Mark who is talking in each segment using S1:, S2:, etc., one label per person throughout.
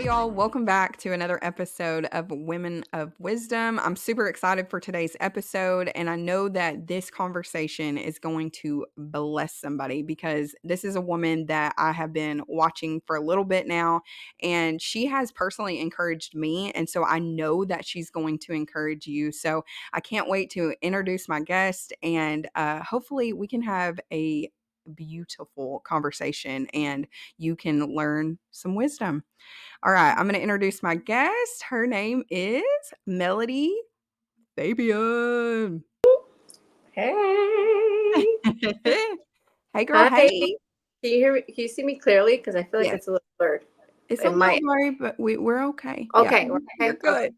S1: y'all. Welcome back to another episode of Women of Wisdom. I'm super excited for today's episode, and I know that this conversation is going to bless somebody because this is a woman that I have been watching for a little bit now, and she has personally encouraged me, and so I know that she's going to encourage you. So I can't wait to introduce my guest, and hopefully we can have a beautiful conversation and you can learn some wisdom. All right, I'm going to introduce my guest. Her name is Melody Fabien.
S2: Hey.
S1: Hey, girl.
S2: Hi. Can
S1: Hey.
S2: you hear me? Can you see me clearly? Because I feel like
S1: Yes,
S2: it's a little blurred.
S1: it's a
S2: It
S1: little
S2: might.
S1: blurry, but we're okay. Yeah,
S2: Okay. We're
S1: you're
S2: okay. Okay.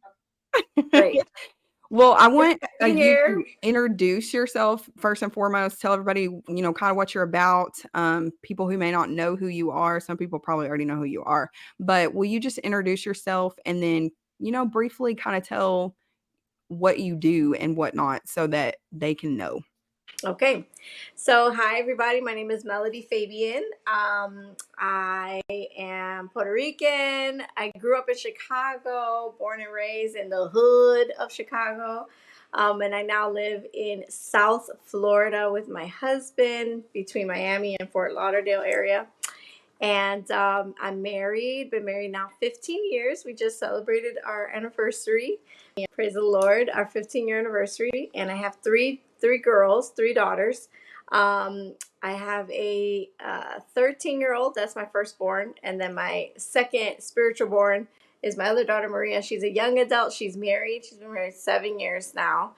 S1: good.
S2: Great.
S1: Well, I
S2: Good
S1: want
S2: to be
S1: you
S2: here.
S1: to introduce yourself first and foremost. Tell everybody, kind of what you're about. People who may not know who you are. Some people probably already know who you are, but will you just introduce yourself and then, briefly kind of tell what you do and whatnot so that they can know?
S2: Okay. So, hi, everybody. My name is Melody Fabien. I am Puerto Rican. I grew up in Chicago, born and raised in the hood of Chicago. And I now live in South Florida with my husband between Miami and Fort Lauderdale area. And I'm married, been married now 15 years. We just celebrated our anniversary. Praise the Lord, our 15-year anniversary. And I have three girls, three daughters. I have a 13-year-old, that's my firstborn. And then my second spiritual born is my other daughter, Maria. She's a young adult. She's married. She's been married 7 years now,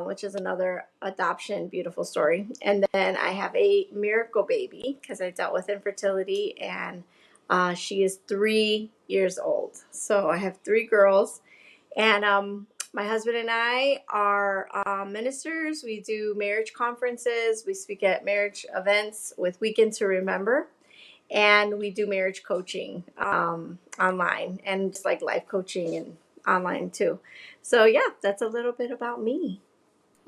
S2: which is another adoption beautiful story. And then I have a miracle baby because I dealt with infertility, and she is 3 years old. So I have three girls, and my husband and I are ministers. We do marriage conferences. We speak at marriage events with Weekend to Remember. And we do marriage coaching online, and just like life coaching and online too. So yeah, that's a little bit about me.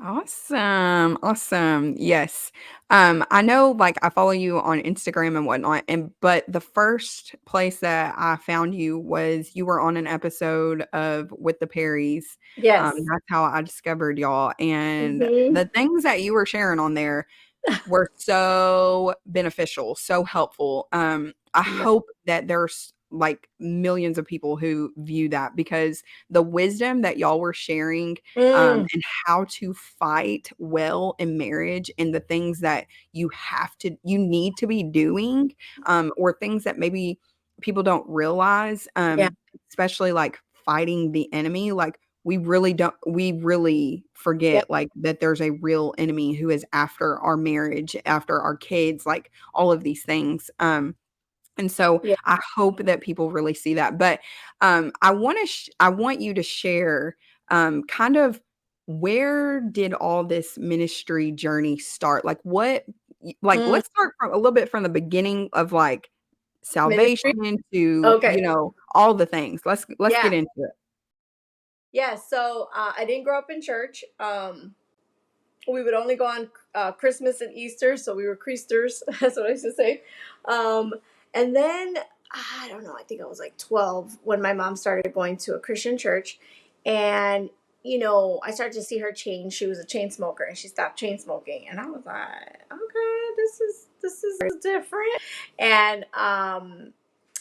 S1: Awesome. Awesome. Yes. I know like I follow you on Instagram and whatnot, but the first place that I found you was you were on an episode of With the Perrys.
S2: Yes.
S1: That's how I discovered y'all. And
S2: Hmm.
S1: the things that you were sharing on there were so beneficial, so helpful. I
S2: Yeah.
S1: hope that there's like millions of people who view that because the wisdom that y'all were sharing,
S2: Mm,
S1: and how to fight well in marriage and the things that you need to be doing, or things that maybe people don't realize,
S2: yeah.
S1: especially like fighting the enemy. Like we really
S2: Yeah.
S1: forget like that there's a real enemy who is after our marriage, after our kids, like all of these things. And so
S2: Yeah.
S1: I hope that people really see that. But I want you to share kind of where did all this ministry journey start? Like
S2: Mm,
S1: let's start from a little bit from the beginning of like
S2: ministry.
S1: salvation to,
S2: Okay.
S1: all the things. Let's get
S2: Yeah.
S1: into it.
S2: Yeah. So I didn't grow up in church. We would only go on Christmas and Easter, so we were Creasters. That's what I used to say. Um, and then I don't know. I think I was like 12 when my mom started going to a Christian church, and I started to see her change. She was a chain smoker, and she stopped chain smoking, and I was like, okay, this is different. And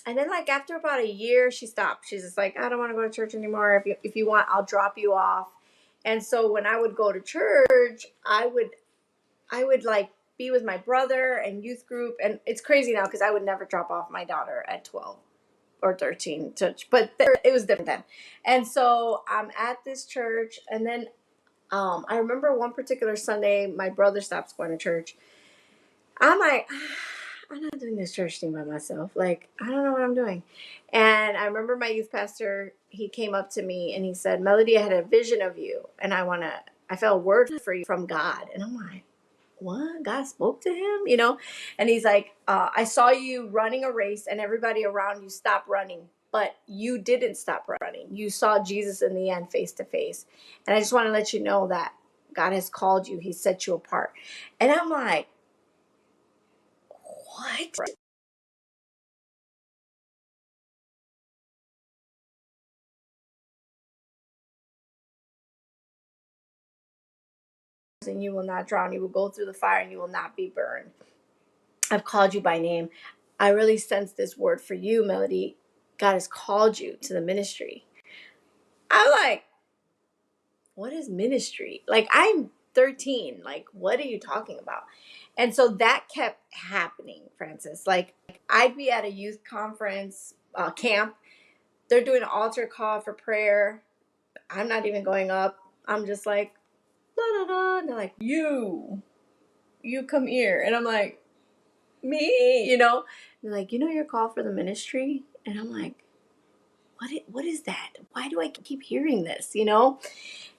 S2: and then like after about a year, she stopped. She's just like, I don't want to go to church anymore. If you want, I'll drop you off. And so when I would go to church, I would like be with my brother and youth group. And it's crazy now because I would never drop off my daughter at 12 or 13 but it was different then. And so I'm at this church, and then I remember one particular Sunday my brother stops going to church. I'm like, I'm not doing this church thing by myself. Like, I don't know what I'm doing. And I remember my youth pastor, he came up to me and he said, Melody, I had a vision of you, and I felt a word for you from God. And I'm like, what? God spoke to him, And he's like, I saw you running a race and everybody around you stopped running, but you didn't stop running. You saw Jesus in the end, face to face. And I just want to let you know that God has called you. He set you apart. And I'm like, what? and you will not drown. You will go through the fire and you will not be burned. I've called you by name. I really sense this word for you, Melody. God has called you to the ministry. I'm like, what is ministry? Like, I'm 13. Like, what are you talking about? And so that kept happening, Francis. Like, I'd be at a youth conference, camp. They're doing an altar call for prayer. I'm not even going up. I'm just like, da da da. And they're like, you come here. And I'm like, me, you know? And they're like, you're called for the ministry? And I'm like, what is that? Why do I keep hearing this,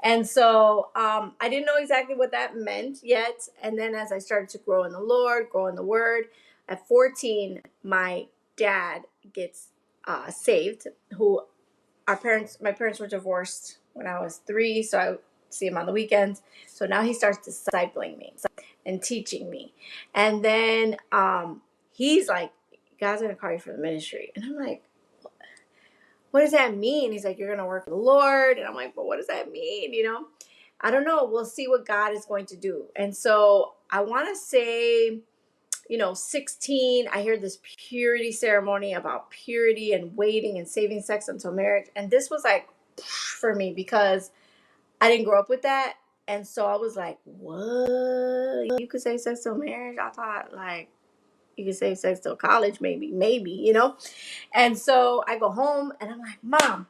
S2: And so I didn't know exactly what that meant yet. And then as I started to grow in the Lord, grow in the Word, at 14, my dad gets saved. My parents were divorced when I was 3, so I see him on the weekends. So now he starts discipling me and teaching me. And then he's like, God's going to call you for the ministry. And I'm like, what does that mean? He's like, you're going to work for the Lord. And I'm like, but what does that mean? I don't know. We'll see what God is going to do. And so I want to say, 16, I hear this purity ceremony about purity and waiting and saving sex until marriage. And this was like for me because I didn't grow up with that. And so I was like, what? You could save sex till marriage? I thought like you could save sex till college, maybe. And so I go home and I'm like, Mom,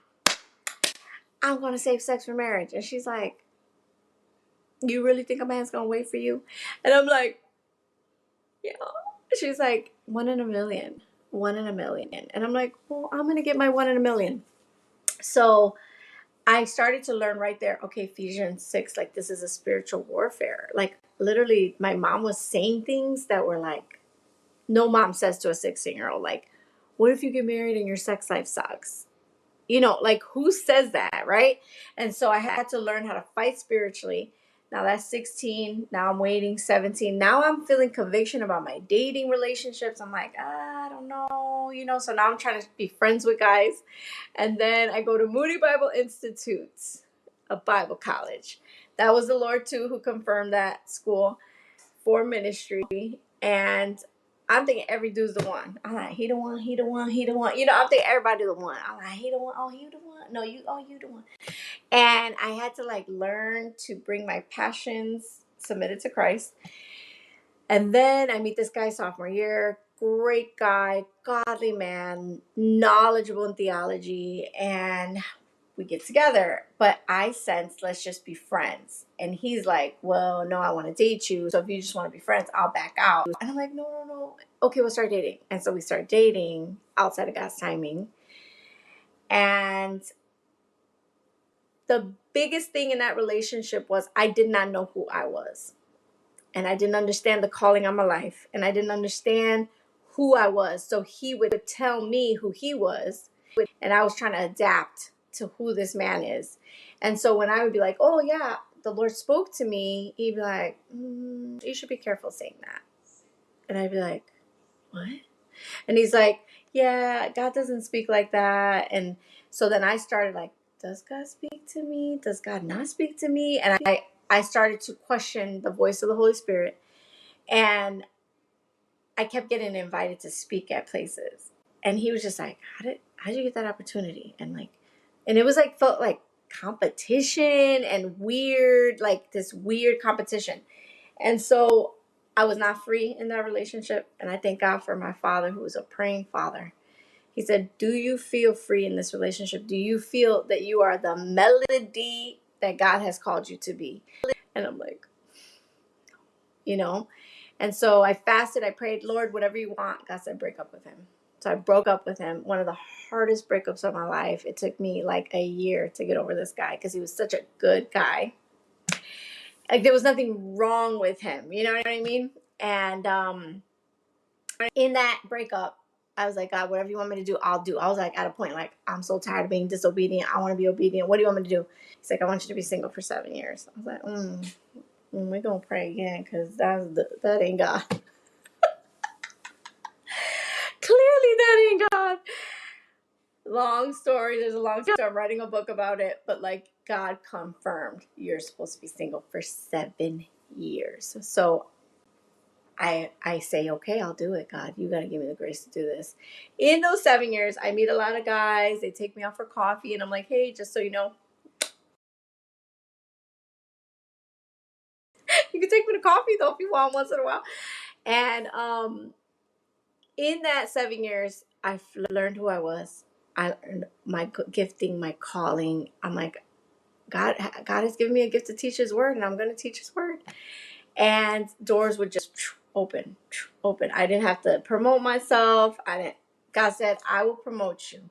S2: I'm going to save sex for marriage. And she's like, you really think a man's going to wait for you? And I'm like, yeah. She's like, 1 in a million, 1 in a million. And I'm like, well, I'm going to get my 1 in a million. So I started to learn right there, okay, Ephesians 6, like this is a spiritual warfare. Like literally my mom was saying things that were like, no mom says to a 16-year-old, like, what if you get married and your sex life sucks? Like who says that, right? And so I had to learn how to fight spiritually. Now that's 16. Now I'm waiting 17. Now I'm feeling conviction about my dating relationships. I'm like, I don't know, so now I'm trying to be friends with guys. And then I go to Moody Bible Institute, a Bible college. That was the Lord too who confirmed that school for ministry. And I'm thinking every dude's the one. I'm like, he the one, he the one, he the one. I'm thinking everybody the one. I'm like, he the one, oh, you the one. No, you the one. And I had to like learn to bring my passions submitted to Christ. And then I meet this guy sophomore year, great guy, godly man, knowledgeable in theology, and we get together. But I sensed, let's just be friends. And he's like, well, no, I want to date you. So if you just want to be friends, I'll back out. And I'm like, no. Okay, we'll start dating. And so we start dating outside of God's timing. And the biggest thing in that relationship was I did not know who I was. And I didn't understand the calling on my life. And I didn't understand who I was. So he would tell me who he was. And I was trying to adapt to who this man is. And so when I would be like, oh, yeah, the Lord spoke to me, he'd be like, you should be careful saying that. And I'd be like, what? And he's like, yeah, God doesn't speak like that. And so then I started like, does God speak to me? Does God not speak to me? And I started to question the voice of the Holy Spirit. And I kept getting invited to speak at places. And he was just like, how'd you get that opportunity? And it was like, felt like competition and weird, like this weird competition. And so I was not free in that relationship. And I thank God for my father, who was a praying father. He said, do you feel free in this relationship? Do you feel that you are the melody that God has called you to be? And I'm like, And so I fasted, I prayed, Lord, whatever you want. God said, break up with him. So I broke up with him. One of the hardest breakups of my life. It took me like a year to get over this guy because he was such a good guy. Like there was nothing wrong with him. You know what I mean? And in that breakup, I was like, God, whatever you want me to do, I'll do. I was like at a point like, I'm so tired of being disobedient. I want to be obedient. What do you want me to do? He's like, I want you to be single for 7 years. I was like, we're going to pray again because that ain't God. Clearly that ain't God. Long story. There's a long story. I'm writing a book about it. But like God confirmed you're supposed to be single for 7 years. So I say, okay, I'll do it. God, you got to give me the grace to do this. In those 7 years, I meet a lot of guys. They take me out for coffee, and I'm like, hey, just so you know, you can take me to coffee though if you want once in a while. And in that 7 years, I've learned who I was. I learned my gifting, my calling. I'm like, God has given me a gift to teach His word, and I'm going to teach His word. And doors would just open, open. I didn't have to promote myself. I didn't. God said, I will promote you.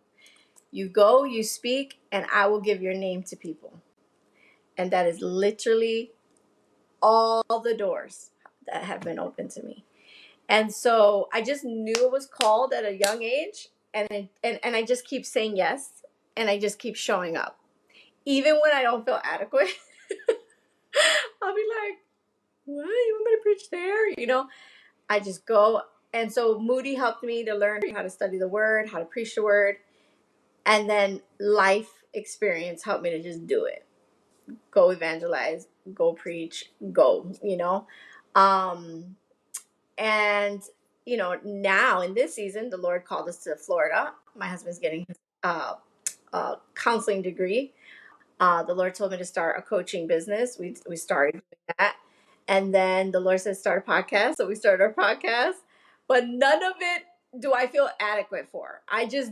S2: You go, you speak, and I will give your name to people. And that is literally all the doors that have been open to me. And so I just knew it was called at a young age. And I just keep saying yes. And I just keep showing up. Even when I don't feel adequate, I'll be like, what? You want me to preach there? I just go. And so Moody helped me to learn how to study the word, how to preach the word. And then life experience helped me to just do it. Go evangelize, go preach, go. Um, and, now in this season, the Lord called us to Florida. My husband's getting his counseling degree. The Lord told me to start a coaching business. We started doing that. And then the Lord said, start a podcast. So we started our podcast. But none of it do I feel adequate for. I just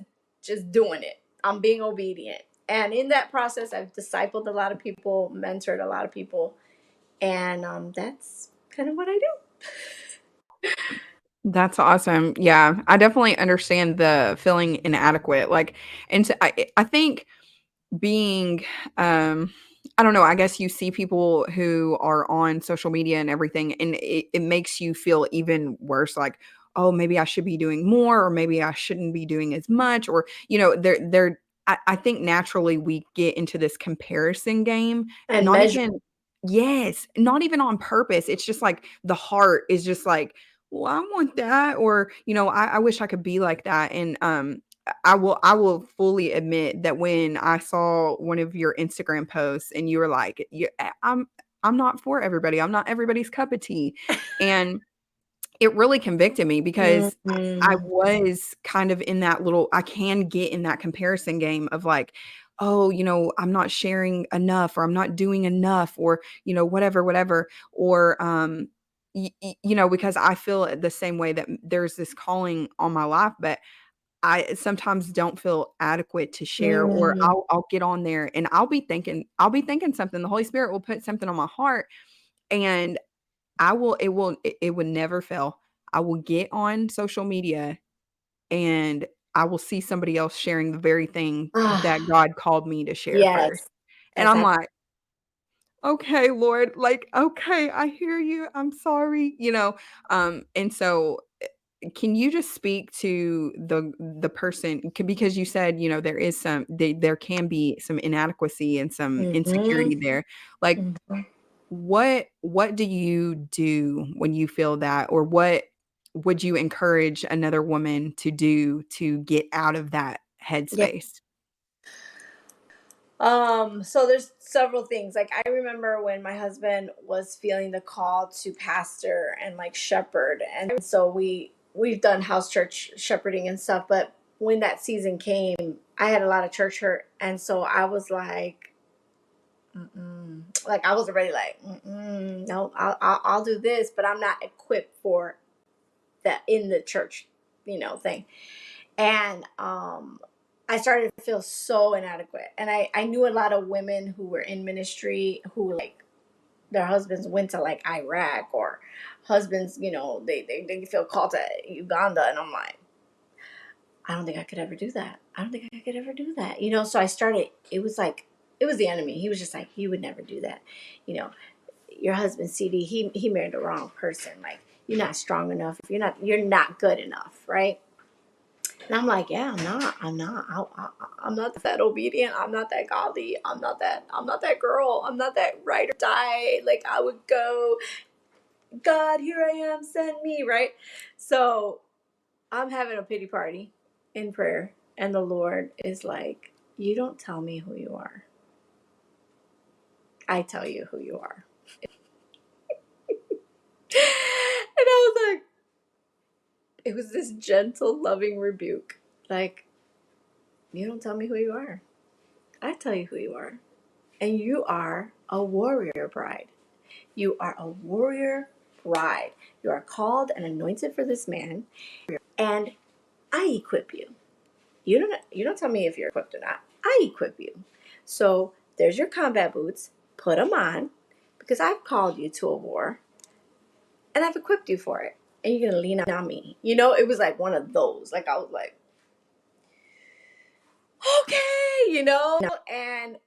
S2: doing it. I'm being obedient. And in that process, I've discipled a lot of people, mentored a lot of people. And that's kind of what I do.
S1: That's awesome. Yeah, I definitely understand the feeling inadequate, like, and so I think being, I don't know, I guess you see people who are on social media and everything, and it makes you feel even worse, like, "Oh, maybe I should be doing more, or maybe I shouldn't be doing as much," or, I think naturally we get into this comparison game,
S2: And
S1: not
S2: measure.
S1: even yes, not even on purpose, it's just like the heart is just like, "Well, I want that," or, I wish I could be like that," and, I will fully admit that when I saw one of your Instagram posts and you were like, I'm not for everybody. I'm not everybody's cup of tea." And it really convicted me because I
S2: Mm-hmm.
S1: was kind of in that little I can get in that comparison game of like, "Oh, I'm not sharing enough or I'm not doing enough," or, whatever, whatever. Or because I feel the same way that there's this calling on my life, but I sometimes don't feel adequate to share, or
S2: Mm-hmm.
S1: I'll get on there and I'll be thinking something. The Holy Spirit will put something on my heart, and it would never fail. I will get on social media and I will see somebody else sharing the very thing
S2: Ah,
S1: that God called me to share first.
S2: yes.
S1: And
S2: That's
S1: I'm like, "Okay, Lord, like, okay, I hear you. I'm sorry," and so can you just speak to the person because you said, there can be some inadequacy and some
S2: mm-hmm.
S1: insecurity there. Like,
S2: Mm-hmm.
S1: what do you do when you feel that? Or what would you encourage another woman to do to get out of that headspace?
S2: So there's several things. Like I remember when my husband was feeling the call to pastor and like shepherd, and so we've done house church shepherding and stuff. But when that season came, I had a lot of church hurt, and so I was like, mm-mm. Like I was already like, mm-mm, no, I'll do this, but I'm not equipped for that in the church, thing. And I started to feel so inadequate. And I knew a lot of women who were in ministry who like their husbands went to like Iraq, or husbands, they feel called to Uganda. And I'm like, I don't think I could ever do that. I don't think I could ever do that. So I started, it was the enemy. He was just like, you would never do that. You know, your husband CD, he married the wrong person. Like, you're not strong enough. You're not good enough, right? And I'm like, yeah, I'm not. I'm not that obedient. I'm not that godly. I'm not that girl. I'm not that ride or die. Like I would go, God, here I am, send me, right? So I'm having a pity party in prayer, and the Lord is like, you don't tell me who you are. I tell you who you are. I was like, it was this gentle, loving rebuke. Like, you don't tell me who you are. I tell you who you are. And you are a warrior bride. You are a warrior bride. You are called and anointed for this man. And I equip you. You don't tell me if you're equipped or not. I equip you. So there's your combat boots. Put them on because I've called you to a war and I've equipped you for it. And you're gonna lean on me. It was like one of those. Like I was like, okay. And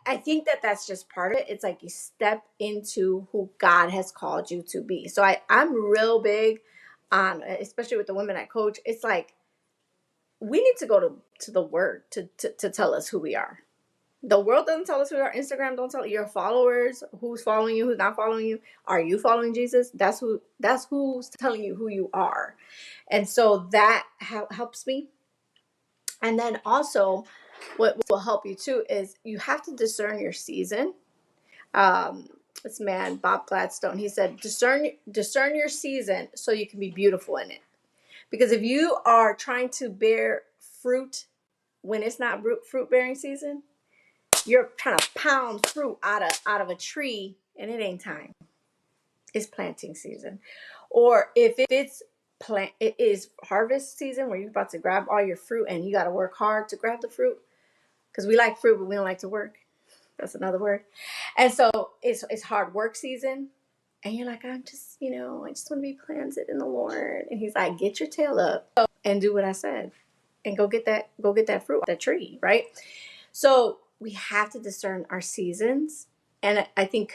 S2: I think that that's just part of it. It's like you step into who God has called you to be. So I'm real big on, especially with the women I coach. It's like we need to go to the Word to tell us who we are. The world doesn't tell us who we are. Instagram don't tell your followers who's following you, who's not following you. Are you following Jesus? That's who's telling you who you are. And so that helps me. And then also, what will help you too is you have to discern your season. This man Bob Gladstone, he said, discern your season so you can be beautiful in it. Because if you are trying to bear fruit when it's not fruit bearing season, you're trying to pound fruit out of a tree and it ain't time. It's planting season. Or if it is harvest season where you're about to grab all your fruit and you got to work hard to grab the fruit, because we like fruit but we don't like to work. That's another word. And so it's hard work season. And you're like, I just want to be planted in the Lord. And he's like, get your tail up and do what I said. And go get that fruit off that tree, right? So we have to discern our seasons. And I think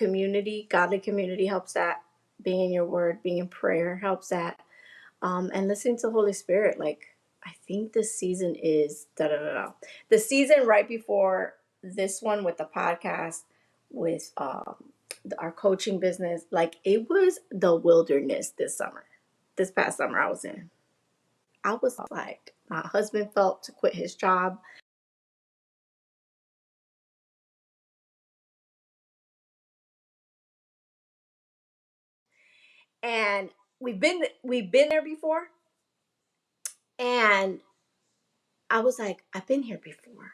S2: godly community helps that. Being in your word, being in prayer helps that. And listening to the Holy Spirit. Like, I think this season is the season right before this one with the podcast, with our coaching business. Like, it was the wilderness this past summer I was in. I was like, my husband felt to quit his job. And we've been there before. And I was like, I've been here before.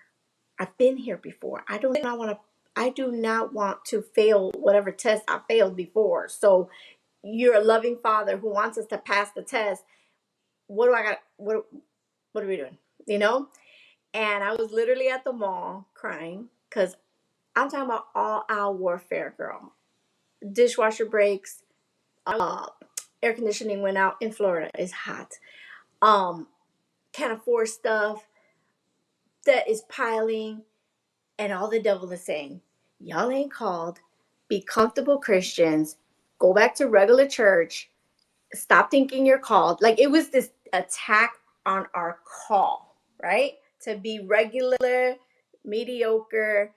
S2: I've been here before. I do not want to fail whatever test I failed before. So you're a loving father who wants us to pass the test. What do I got? What are we doing? And I was literally at the mall crying because I'm talking about all out warfare, girl. Dishwasher breaks, uh, air conditioning went out in Florida. It's hot. Can't afford stuff, that is piling, and all the devil is saying, y'all ain't called. Be comfortable Christians. Go back to regular church. Stop thinking you're called. Like, it was this attack on our call, right? To be regular, mediocre,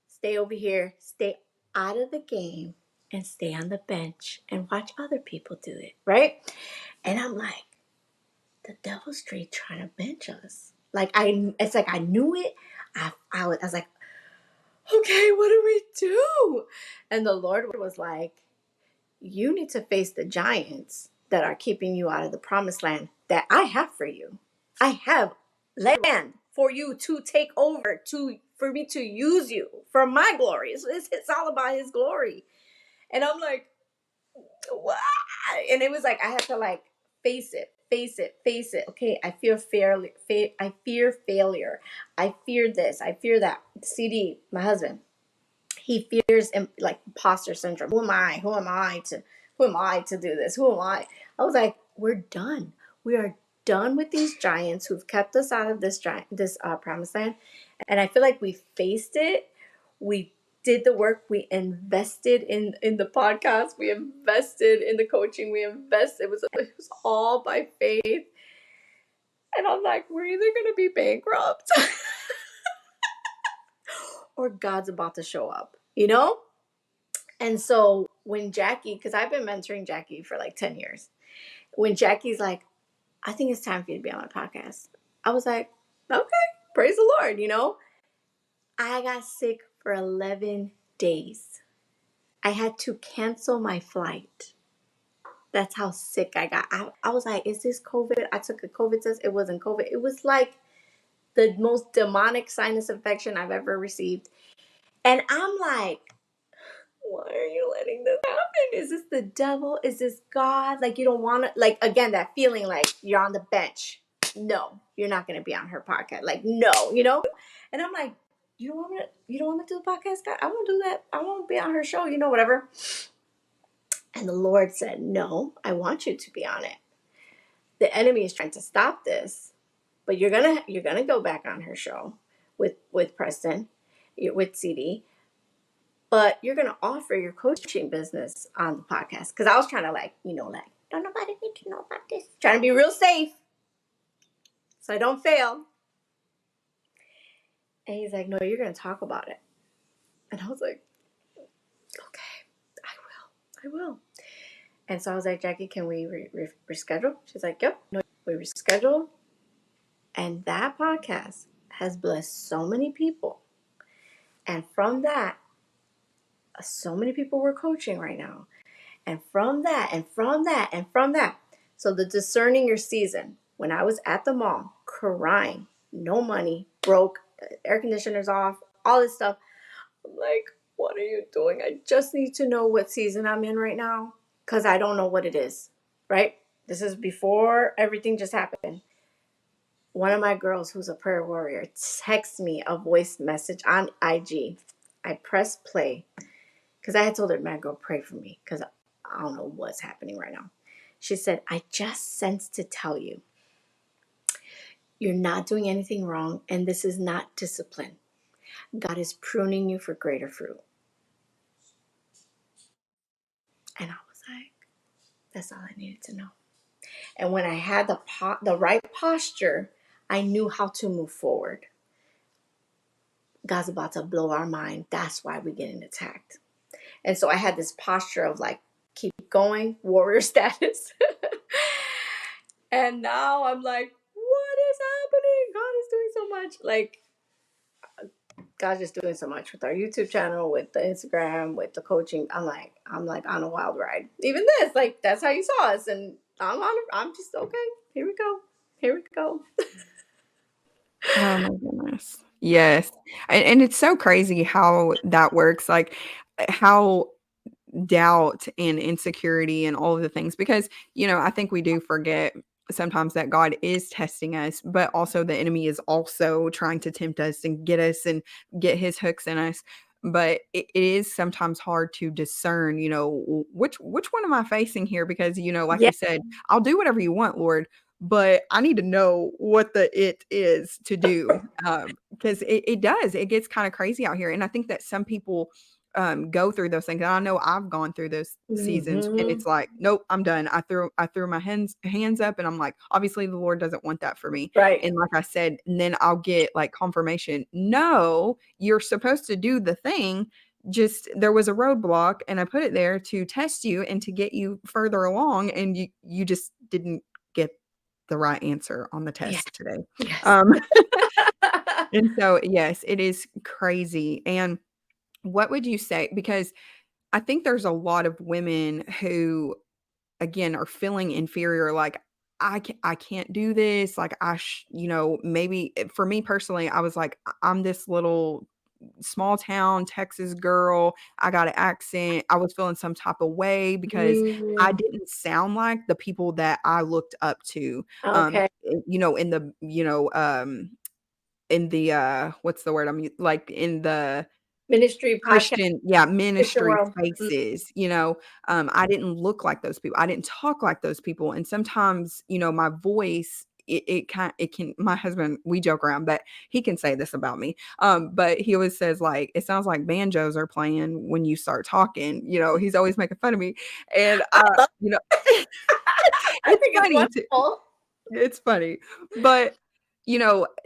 S2: stay over here, stay out of the game, and stay on the bench and watch other people do it, right? And I'm like, the devil's straight trying to bench us. It's like I knew it. I was like, okay, what do we do? And the Lord was like, you need to face the giants that are keeping you out of the promised land that I have for you. I have land for you to take over, for me to use you for my glory. It's all about his glory. And I'm like, what? And it was like I had to like face it. Okay, I fear failure. I fear failure. I fear this. I fear that. CD, my husband, he fears like imposter syndrome. Who am I? Who am I to do this? Who am I? I was like, we're done. We are done with these giants who've kept us out of this promised land. And I feel like we faced it. We did the work. We invested in the podcast. We invested in the coaching. It was all by faith. And I'm like, we're either gonna be bankrupt or God's about to show up. And so when Jackie, because I've been mentoring Jackie for like 10 years, when Jackie's like, I think it's time for you to be on my podcast, I was like, okay, praise the Lord. I got sick for 11 days. I had to cancel my flight. That's how sick I got. I was like, is this COVID? I took a COVID test. It wasn't COVID. It was like the most demonic sinus infection I've ever received. And I'm like, why are you letting this happen? Is this the devil? Is this God? Like, you don't want to, like, again, that feeling like you're on the bench. No, you're not going to be on her podcast. Like, no, you know? And I'm like, you don't want me to do the podcast, God? I won't do that. I won't be on her show, you know, whatever. And the Lord said, no, I want you to be on it. The enemy is trying to stop this, but you're gonna go back on her show with Preston, with CD, but you're gonna offer your coaching business on the podcast. Because I was trying to like, don't nobody need to know about this. Trying to be real safe, so I don't fail. And he's like, no, you're gonna talk about it. And I was like, okay, I will. And so I was like, Jackie, can we reschedule? She's like, yep. No, we rescheduled. And that podcast has blessed so many people. And from that, so many people we're coaching right now. And from that, and from that, and from that. So the discerning your season, when I was at the mall crying, no money, broke, air conditioners off, all this stuff. I'm like, what are you doing? I just need to know what season I'm in right now because I don't know what it is, right? This is before everything just happened. One of my girls who's a prayer warrior texts me a voice message on IG. I press play because I had told her, man, girl, pray for me because I don't know what's happening right now. She said, I just sensed to tell you, you're not doing anything wrong and this is not discipline. God is pruning you for greater fruit. And I was like, that's all I needed to know. And when I had the right posture, I knew how to move forward. God's about to blow our mind. That's why we're getting attacked. And so I had this posture of like, keep going, warrior status. And now I'm like, what is happening? God is doing so much. Like, God's just doing so much with our YouTube channel, with the Instagram, with the coaching. I'm like on a wild ride. Even this, like, that's how you saw us. And I'm just okay. Here we go. Here we go.
S1: Oh my goodness. Yes. And it's so crazy how that works, like, how doubt and insecurity and all of the things because, I think we do forget sometimes that God is testing us, but also the enemy is also trying to tempt us and get us and get his hooks in us. But it is sometimes hard to discern, which one am I facing here? Because, like
S2: Yeah.
S1: you said, I'll do whatever you want, Lord, but I need to know what the it is to do. Because it does, it gets kind of crazy out here. And I think that some people go through those things. And I know I've gone through those seasons and
S2: Mm-hmm.
S1: it's like, nope, I'm done. I threw my hands up and I'm like, obviously the Lord doesn't want that for me.
S2: Right.
S1: And like I said, and then I'll get like confirmation. No, you're supposed to do the thing. Just there was a roadblock and I put it there to test you and to get you further along. And you just didn't get the right answer on the
S2: Yeah.
S1: test today.
S2: Yes.
S1: Um, and so yes, it is crazy. And what would you say? Because I think there's a lot of women who, again, are feeling inferior, like, I can't do this, like, maybe for me personally, I was like, I'm this little small town Texas girl, I got an accent, I was feeling some type of way because I
S2: Mm,
S1: didn't sound like the people that I looked up to,
S2: okay.
S1: in the, what's the word like, in the
S2: Ministry podcast,
S1: Christian
S2: Christian
S1: ministry
S2: world. Mm,
S1: spaces, I didn't look like those people, I didn't talk like those people, and sometimes, my voice, it can my husband, we joke around, but he can say this about me, but he always says, like, "It sounds like banjos are playing when you start talking," he's always making fun of me, and,
S2: I love. I
S1: it's
S2: think it's
S1: funny to
S2: wonderful.
S1: it's funny, but,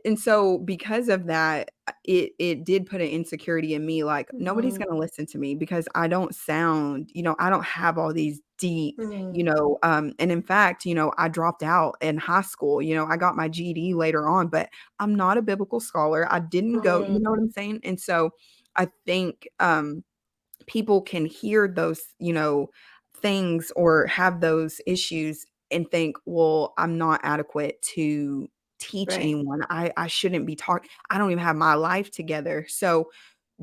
S1: and so because of that, it did put an insecurity in me, like, nobody's
S2: Mhm.
S1: gonna listen to me because I don't sound, I don't have all these deep,
S2: Mm,
S1: and in fact, I dropped out in high school, I got my GED later on, but I'm not a biblical scholar. I didn't go,
S2: mm,
S1: you know what I'm saying? And so I think, people can hear those, things or have those issues and think, well, I'm not adequate to teach
S2: Right.
S1: anyone. I shouldn't be taught. I don't even have my life together. So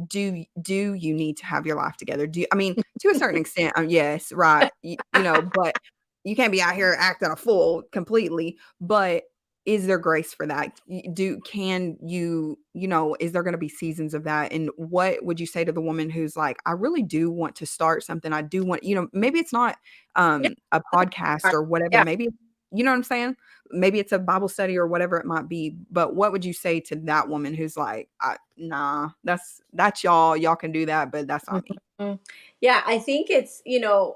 S1: do you need to have your life together? I mean, to a certain extent, yes, right. But you can't be out here acting a fool completely. But is there grace for that? Can is there going to be seasons of that? And what would you say to the woman who's like, I really do want to start something. I do want, maybe it's not
S2: Yeah.
S1: a podcast or whatever.
S2: Yeah.
S1: Maybe, you know what I'm saying? Maybe it's a Bible study or whatever it might be. But what would you say to that woman who's like, nah, that's y'all. Y'all can do that, but that's not me.
S2: Mhm. Yeah, I think it's, you'll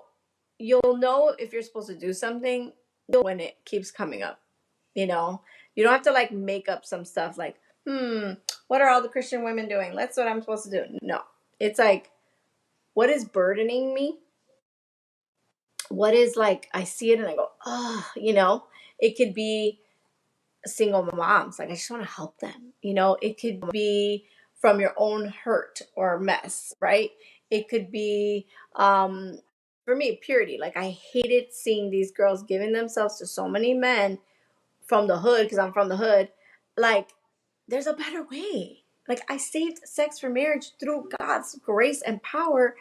S2: know if you're supposed to do something when it keeps coming up. You know, you don't have to like make up some stuff like, what are all the Christian women doing? That's what I'm supposed to do. No, it's like, what is burdening me? What is like, I see it and I go, oh, it could be single moms. Like, I just want to help them. It could be from your own hurt or mess, right? It could be, for me, purity. Like, I hated seeing these girls giving themselves to so many men from the hood, because I'm from the hood. Like, there's a better way. Like, I saved sex for marriage through God's grace and power.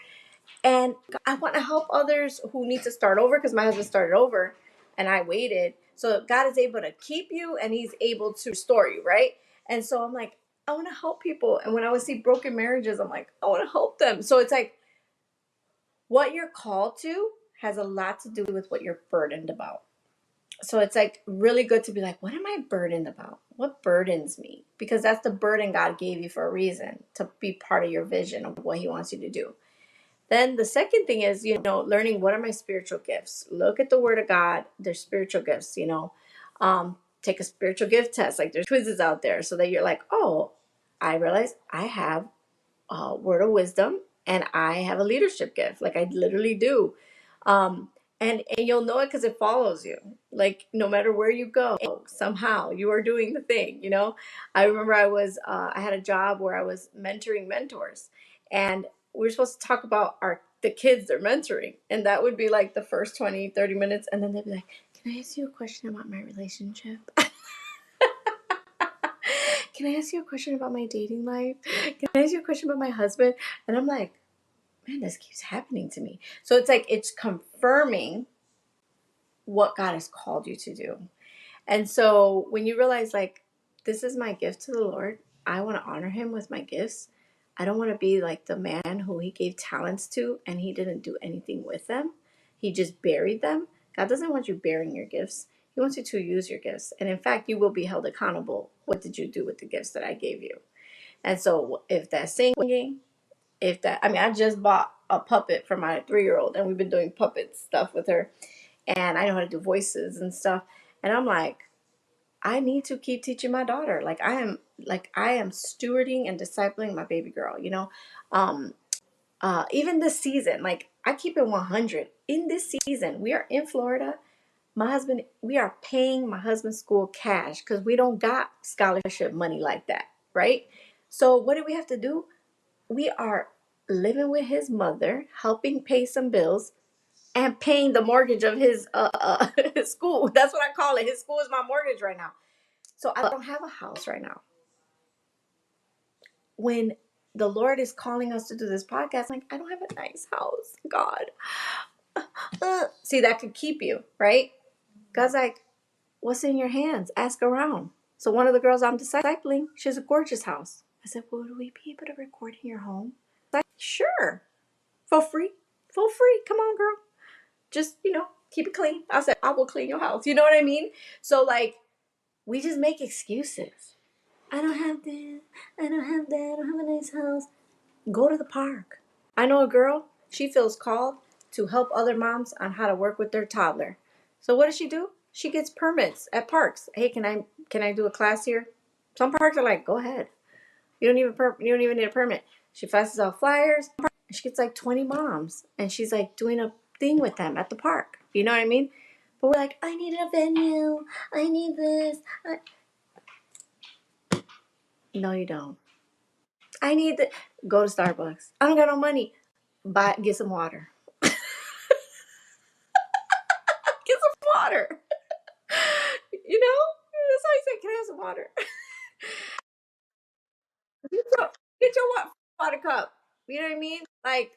S2: And I want to help others who need to start over, because my husband started over and I waited. So God is able to keep you and he's able to restore you, right? And so I'm like, I want to help people. And when I would see broken marriages, I'm like, I want to help them. So it's like, what you're called to has a lot to do with what you're burdened about. So it's like really good to be like, what am I burdened about? What burdens me? Because that's the burden God gave you for a reason, to be part of your vision of what he wants you to do. Then the second thing is, learning, what are my spiritual gifts? Look at the word of God. There's spiritual gifts, take a spiritual gift test. Like, there's quizzes out there so that you're like, oh, I realize I have a word of wisdom and I have a leadership gift. Like, I literally do. Um, and you'll know it because it follows you. Like, no matter where you go, somehow you are doing the thing. I remember I had a job where I was mentoring mentors, and we were supposed to talk about the kids they're mentoring, and that would be like the first 20, 30 minutes, and then they'd be like, can I ask you a question about my relationship? Can I ask you a question about my dating life? Can I ask you a question about my husband? And I'm like, man, this keeps happening to me. So it's like, it's confirming what God has called you to do. And so when you realize, like, this is my gift to the Lord, I want to honor him with my gifts. I don't want to be like the man who he gave talents to and he didn't do anything with them. He just buried them. God doesn't want you burying your gifts. He wants you to use your gifts. And in fact, you will be held accountable. What did you do with the gifts that I gave you? And so if that's singing, I just bought a puppet for my 3-year-old and we've been doing puppet stuff with her, and I know how to do voices and stuff. And I'm like, I need to keep teaching my daughter. I am stewarding and discipling my baby girl, Um, even this season, like, I keep it 100. In this season, we are in Florida. We are paying my husband's school cash because we don't got scholarship money like that, right? So what do we have to do? We are living with his mother, helping pay some bills, and paying the mortgage of his his school. That's what I call it. His school is my mortgage right now. So I don't have a house right now. When the Lord is calling us to do this podcast, I'm like, I don't have a nice house, God. See, that could keep you, right? God's like, what's in your hands? Ask around. So one of the girls I'm discipling, she has a gorgeous house. I said, well, would we be able to record in your home? Like, sure, for free, for free. Come on, girl. Just, keep it clean. I said, I will clean your house. You know what I mean? So, like, we just make excuses. I don't have that. I don't have that. I don't have a nice house. Go to the park. I know a girl, she feels called to help other moms on how to work with their toddler. So what does she do? She gets permits at parks. Hey, can I do a class here? Some parks are like, go ahead. You don't even need a permit. She passes out flyers. And she gets like 20 moms, and she's like doing a thing with them at the park. You know what I mean? But we're like, I need a venue. I need this. No, you don't. I need to go to Starbucks. I don't got no money. Get some water. water? That's how you say, can I have some water? Get your water cup. You know what I mean? Like,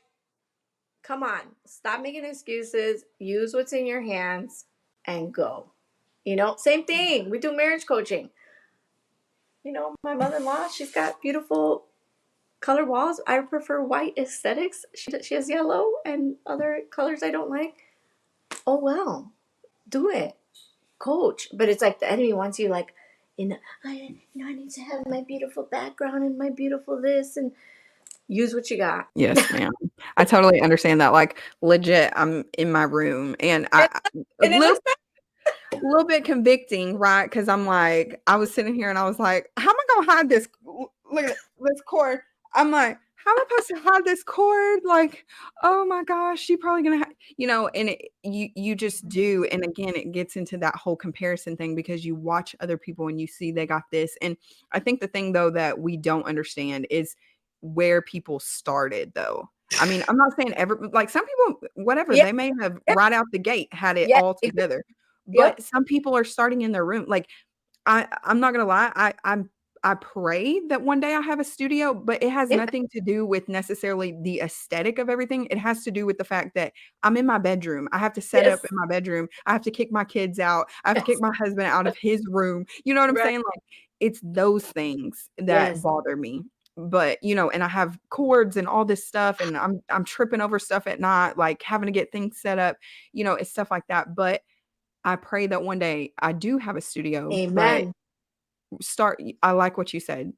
S2: come on, stop making excuses. Use what's in your hands and go. Same thing. We do marriage coaching. My mother-in-law, she's got beautiful color walls. I prefer white aesthetics. She has yellow and other colors I don't like. Oh well, do it, coach. But it's like the enemy wants you like, I need to have my beautiful background and my beautiful this and use what you got.
S1: Yes, ma'am. I totally understand that, like, legit, I'm in my room, and
S2: And,
S1: a
S2: and it looks
S1: little bit convicting, right? Because I'm like, I was sitting here and I was like, how am I gonna hide this? Look at this cord. I'm like, how am I supposed to hide this cord? Like, oh my gosh, she probably gonna, and you just do. And again, it gets into that whole comparison thing because you watch other people and you see they got this. And I think the thing though that we don't understand is where people started though. I mean, I'm not saying ever like some people, whatever,
S2: yeah,
S1: they may have
S2: yeah,
S1: right out the gate had it
S2: yeah.
S1: all together.
S2: Yep.
S1: But some people are starting in their room. Like, I'm not gonna lie, I pray that one day I have a studio, but it has
S2: Amen.
S1: nothing to do with necessarily the aesthetic of everything. It has to do with the fact that I'm in my bedroom. I have to set
S2: Yes.
S1: up in my bedroom. I have to kick my kids out. I have to kick
S2: Yes.
S1: my husband out of his room. You know what I'm
S2: Right.
S1: saying? Like, it's those things that
S2: Yes.
S1: bother me. But, and I have cords and all this stuff, and I'm tripping over stuff at night, like having to get things set up, it's stuff like that. But I pray that one day I do have a studio, but
S2: Amen.
S1: I like what you said.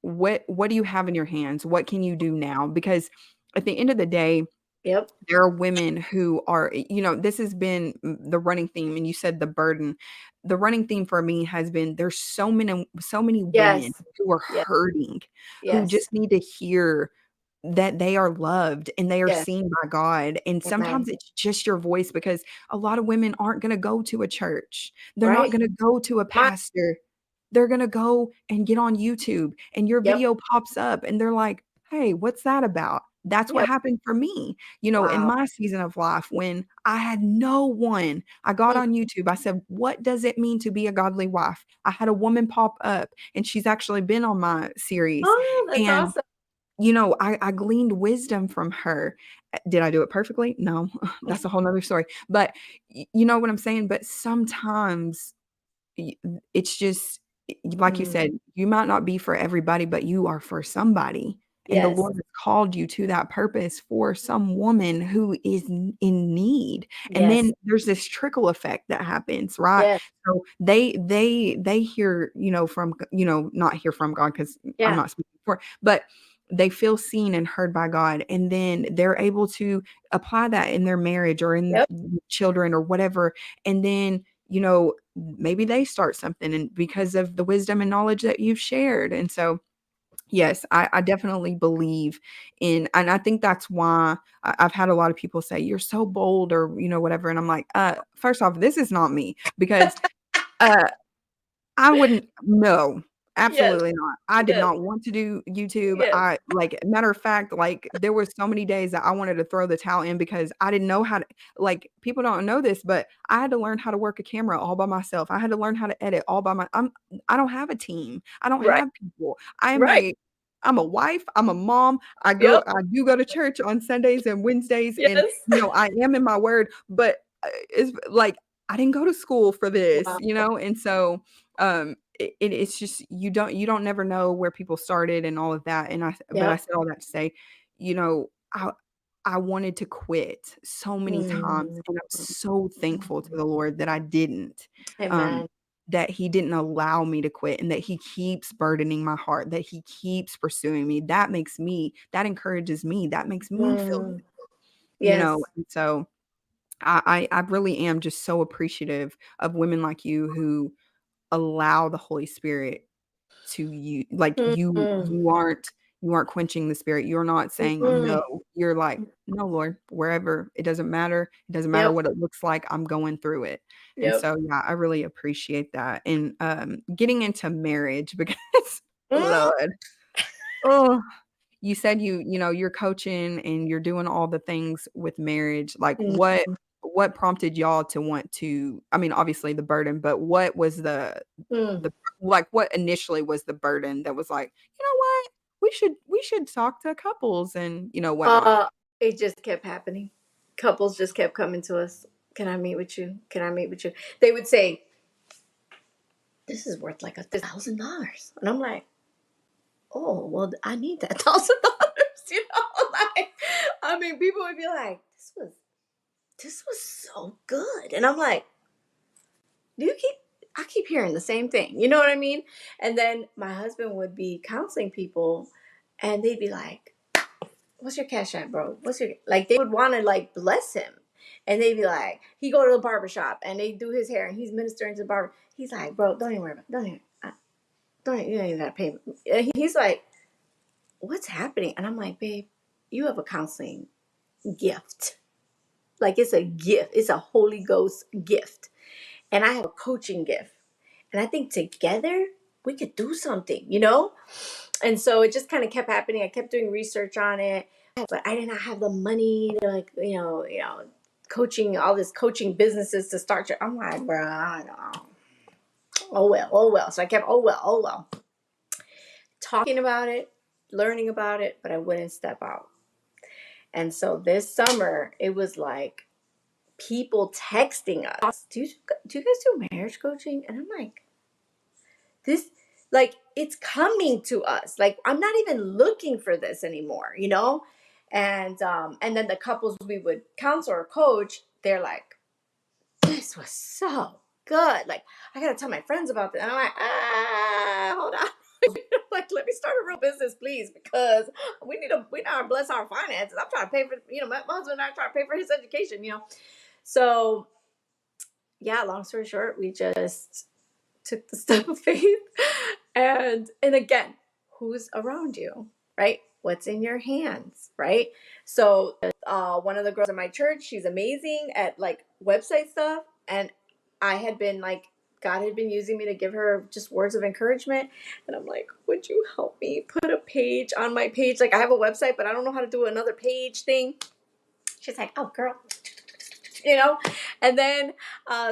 S1: What do you have in your hands? What can you do now? Because at the end of the day,
S2: Yep.
S1: there are women who are, this has been the running theme, and you said the burden. The running theme for me has been there's so many women
S2: Yes.
S1: who are
S2: Yes.
S1: hurting, who
S2: Yes.
S1: just need to hear that they are loved and they are
S2: Yes.
S1: seen by God. And
S2: Amen.
S1: sometimes it's just your voice because a lot of women aren't going to go to a church. They're not
S2: Right.
S1: going to go to a
S2: My.
S1: pastor. They're going to go and get on YouTube and your
S2: Yep.
S1: video pops up and they're like, "Hey, what's that about?" That's what
S2: Yep.
S1: happened for me. In
S2: Wow.
S1: my season of life when I had no one, I got
S2: Mm.
S1: on YouTube. I said, "What does it mean to be a godly wife?" I had a woman pop up and she's actually been on my series.
S2: Oh, that's
S1: And
S2: awesome.
S1: I gleaned wisdom from her. Did I do it perfectly? No, that's a whole nother story. But you know what I'm saying? But sometimes Y it's just like you
S2: Mm.
S1: said, you might not be for everybody, but you are for somebody, and the
S2: Yes.
S1: Lord has called you to that purpose for some woman who is in need, and
S2: Yes.
S1: then there's this trickle effect that happens, right?
S2: Yes.
S1: So they hear, from not hear from God because 'cause I'm
S2: Yeah.
S1: not speaking for but they feel seen and heard by God, and then they're able to apply that in their marriage or in
S2: Yep.
S1: children or whatever, and then, maybe they start something and because of the wisdom and knowledge that you've shared. And so, yes, I definitely believe in, and I think that's why I've had a lot of people say, "You're so bold," or, whatever. And I'm like, first off, this is not me because, uh, I wouldn't no,
S2: Yes.
S1: absolutely not. I did
S2: Yes.
S1: not want to do YouTube.
S2: Yes.
S1: Matter of fact, like, there were so many days that I wanted to throw the towel in because I didn't know how to like, people don't know this, but I had to learn how to work a camera all by myself. I had to learn how to edit all by I don't have a team. I don't
S2: Right.
S1: have people.
S2: Right.
S1: I'm a wife, I'm a mom.
S2: Yep.
S1: I do go to church on Sundays and Wednesdays, and,
S2: Yes.
S1: I am in my word, but, it's like, I didn't go to school for this,
S2: Wow.
S1: and so it's just you don't never know where people started and all of that, but I
S2: Yep.
S1: said all that to say, you know, I I wanted to quit so many times,
S2: Mm.
S1: and I'm so thankful to the Lord that I didn't, um,
S2: Amen.
S1: that He didn't allow me to quit and that He keeps burdening my heart, that He keeps pursuing me. That encourages me, that makes me feel good,
S2: Mm. Yes.
S1: and so I really am just so appreciative of women like you who allow the Holy Spirit to you like,
S2: Mm.
S1: you aren't quenching the Spirit. You're not saying,
S2: Mm.
S1: "No." You're like, "No, Lord, wherever, it doesn't matter. It doesn't matter
S2: Yep.
S1: what it looks like, I'm going through it." And
S2: Yep.
S1: so, yeah, I really appreciate that. And, getting into marriage because,
S2: Mm.
S1: Lord, oh, you said you're coaching and you're doing all the things with marriage. Like,
S2: Mm.
S1: what prompted y'all to want to, I mean, obviously the burden, but what was
S2: Mm.
S1: the like, what initially was the burden that was like, "You know what? We should talk to couples and, whatnot."
S2: Uh, it just kept happening. Couples just kept coming to us. Can I meet with you? Can I meet with you? They would say, "This is worth like $1,000," and I'm like, "Oh, well, I need that $1,000." Like, I mean, people would be like, "This was so good," and I'm like, "Do you keep?" I keep hearing the same thing. You know what I mean? And then my husband would be counseling people, and they'd be like, "What's your cash app, bro? What's your," like, they would want to like bless him, and they'd be like, he go to the barber shop and they do his hair and he's ministering to the barber. He's like, "Bro, don't even worry about it. Don't even, you don't even gotta pay me." And he's like, "What's happening?" And I'm like, "Babe, you have a counseling gift. Like, it's a gift. It's a Holy Ghost gift, and I have a coaching gift, and I think together we could do something." And so it just kind of kept happening. I kept doing research on it, but I did not have the money to, like, coaching, all this coaching businesses to start. I'm like, bro, I don't. Oh well, oh well. So I kept, oh well, oh well, talking about it, learning about it, but I wouldn't step out. And so this summer, it was like people texting us, do you guys do marriage coaching? And I'm like, this, like, it's coming to us. Like, I'm not even looking for this anymore. And then the couples we would counsel or coach, they're like, "This was so good. Like, I gotta tell my friends about this." And I'm like, hold on. Like, let me start a real business, please, because we now bless our finances. I'm trying to pay for, my husband and I are trying to pay for his education. So yeah, long story short, we just took the step of faith. And again, who's around you, right? What's in your hands, right? So one of the girls in my church, she's amazing at like website stuff, and I had been like, God had been using me to give her just words of encouragement. And I'm like, "Would you help me put a page on my page? Like, I have a website, but I don't know how to do another page thing." She's like, "Oh, girl." And then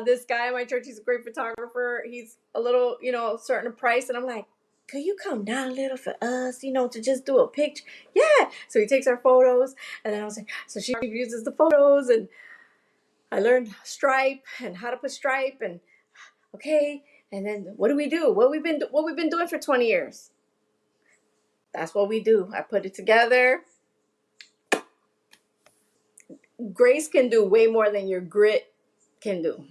S2: this guy in my church, he's a great photographer. He's a little, certain price. And I'm like, "Could you come down a little for us, to just do a picture?" Yeah. So he takes our photos. And then I was like, so she uses the photos. And I learned Stripe and how to put Stripe. And okay. And then what do we do? What we've been doing for 20 years. That's what we do. I put it together. Grace can do way more than your grit can do.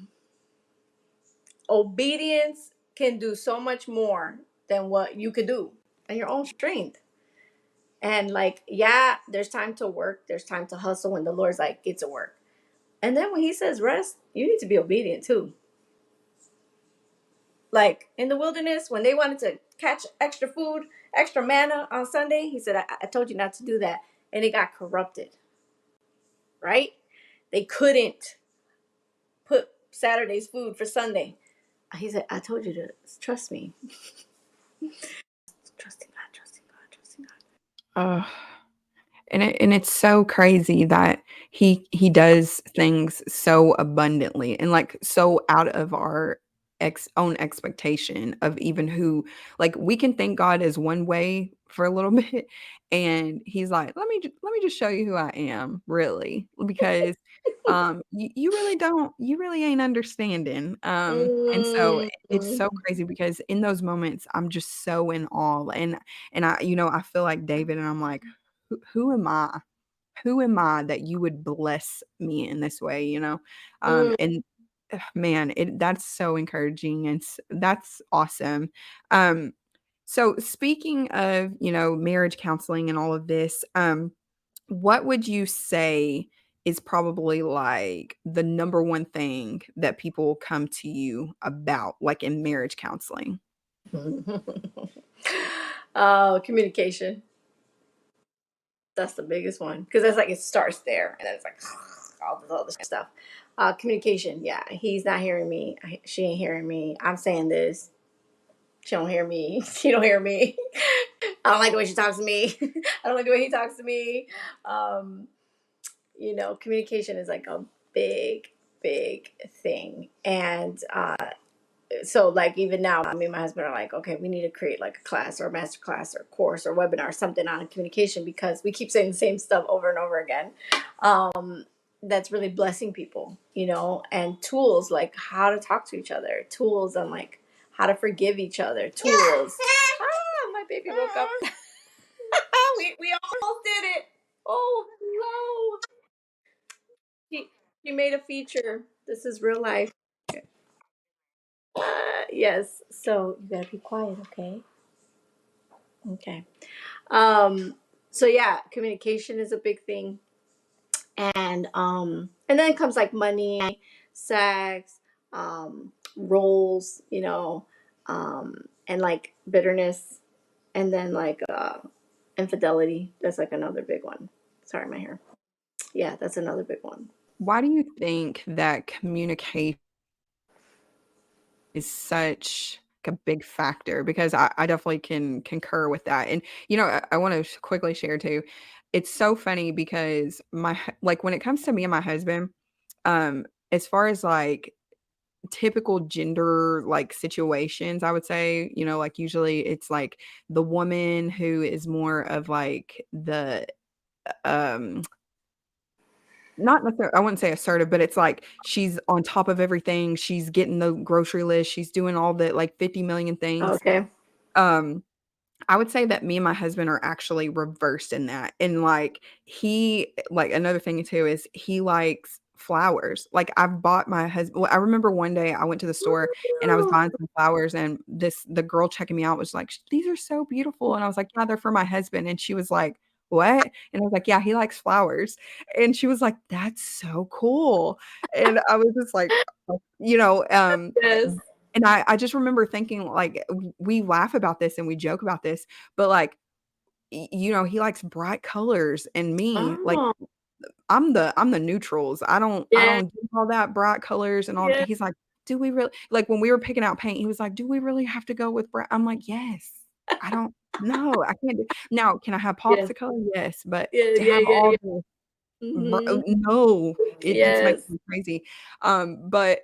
S2: Obedience can do so much more than what you could do and your own strength. And like, yeah, there's time to work, there's time to hustle when the Lord's like, "Get to work." And then when he says rest, you need to be obedient too. Like in the wilderness, when they wanted to catch extra food, extra manna on Sunday, he said, I told you not to do that. And it got corrupted, right? They couldn't put Saturday's food for Sunday. He said, "I told you to trust me." Trusting God, trusting God, trusting God.
S1: Ugh. And it's so crazy that he does things so abundantly and, like, so out of our own expectation of even who, like, we can think God is one way for a little bit, and he's like, let me just show you who I am, really, because, you really ain't understanding." And so it's so
S2: Mm.
S1: crazy because in those moments, I'm just so in awe, and I feel like David, and I'm like, who am I? Who am I that you would bless me in this way, you know?
S2: Mm.
S1: And man, that's so encouraging and that's awesome. Um, so speaking of, marriage counseling and all of this, what would you say is probably like the number one thing that people come to you about, like in marriage counseling?
S2: Communication. That's the biggest one because that's like it starts there, and then it's like all this other stuff. Communication. Yeah, he's not hearing me. She ain't hearing me. I'm saying this. She don't hear me. She don't hear me. I don't like the way she talks to me. I don't like the way he talks to me. Communication is like a big. big thing. And so like even now, me and my husband are like, okay, we need to create like a class or a master class or course or webinar or something on communication, because we keep saying the same stuff over and over again. That's really blessing people, and tools like how to talk to each other, tools on like how to forgive each other, tools. Ah, my baby woke up. we almost did it. Oh, hello. She made a feature. This is real life. Yes. So you gotta be quiet, okay? Okay. Um. So yeah, communication is a big thing, and then it comes like money, sex, roles, and like bitterness, and then like infidelity. That's like another big one. Sorry, my hair. Yeah, that's another big one.
S1: Why do you think that communication is such like a big factor? Because I definitely can concur with that. And I want to quickly share too. It's so funny because like when it comes to me and my husband, as far as like typical gender like situations, I would say, like usually it's like the woman who is more of like the um not necessarily, I wouldn't say assertive, but it's like she's on top of everything. She's getting the grocery list. She's doing all the like 50 million things.
S2: Okay.
S1: Um, I would say that me and my husband are actually reversed in that. And like like another thing too is he likes flowers. Like I've bought my husband. Well, I remember one day I went to the store and I was buying some flowers, and the girl checking me out was like, "These are so beautiful." And I was like, "Yeah, they're for my husband." And she was like, "What?" And I was like, "Yeah, he likes flowers." And she was like, "That's so cool." And I was just like, you know, um
S2: Yes.
S1: and I just remember thinking, like, we laugh about this and we joke about this, but, like, he likes bright colors, and me, like,
S2: Oh,
S1: I'm the neutrals. I
S2: yeah,
S1: don't do all that bright colors and all that.
S2: yeah,
S1: He's like, "Do we really," like, when we were picking out paint, he was like, "Do we really have to go with bright?" I'm like, "Yes. I don't No, I can't do." Now, can I have pops
S2: yeah,
S1: of color? Yes, but
S2: yeah,
S1: to
S2: yeah,
S1: have
S2: yeah,
S1: all
S2: yeah.
S1: the
S2: Mm-hmm.
S1: no, it just makes
S2: Yes.
S1: me crazy. But,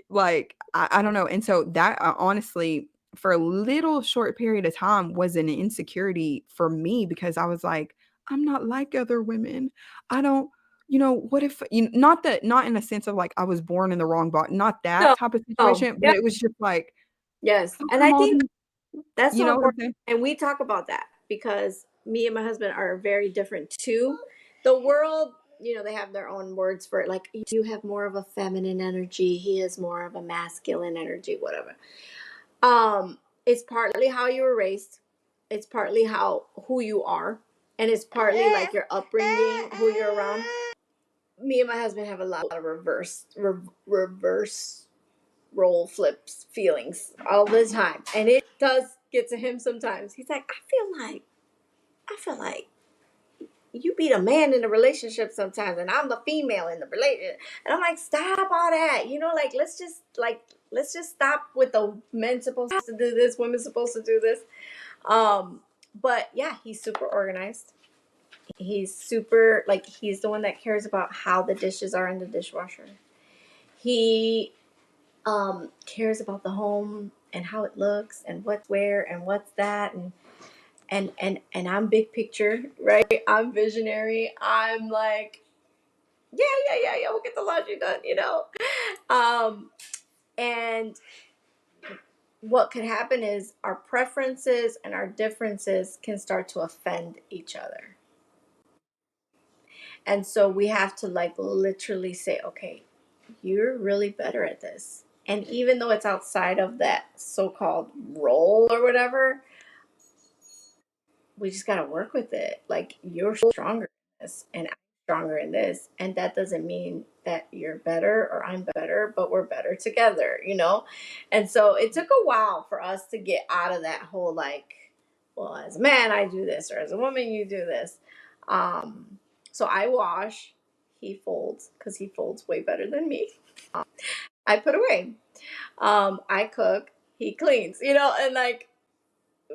S1: like, I don't know, and so that, honestly, for a little short period of time was an insecurity for me because I was like, "I'm not like other women. I don't," what if not in a sense of, like, I was born in the wrong body, not that
S2: No,
S1: type of
S2: no.
S1: situation, but
S2: Yeah.
S1: it was just like,
S2: Yes.
S1: how
S2: And I
S1: come all
S2: think
S1: these
S2: that's
S1: you
S2: so
S1: know what I'm
S2: important.
S1: saying?
S2: And we talk about that because me and my husband are very different too. The world, they have their own words for it. Like you have more of a feminine energy, he has more of a masculine energy, whatever. It's partly how you were raised, it's partly how who you are, and it's partly like your upbringing, who you're around. Me and my husband have a lot of reverse role flips feelings all the time, and it does get to him sometimes. He's like, I feel like you be the man in the relationship sometimes, and I'm the female in the relationship. And I'm like, stop all that. Like let's just stop with the men supposed to do this, women supposed to do this. But yeah, he's super organized. He's super, like, he's the one that cares about how the dishes are in the dishwasher. He cares about the home and how it looks and what's where and what's that, and I'm big picture, right? I'm visionary. I'm like, yeah, yeah, yeah, yeah. We'll get the laundry done. Um, and what could happen is our preferences and our differences can start to offend each other, and so we have to like literally say, okay, you're really better at this. And even though it's outside of that so-called role or whatever, we just got to work with it. Like, you're stronger in this and I'm stronger in this. And that doesn't mean that you're better or I'm better, but we're better together. And so it took a while for us to get out of that whole, like, well, as a man, I do this, or as a woman, you do this. So I wash, he folds, because he folds way better than me. I put away. I cook, he cleans, and like,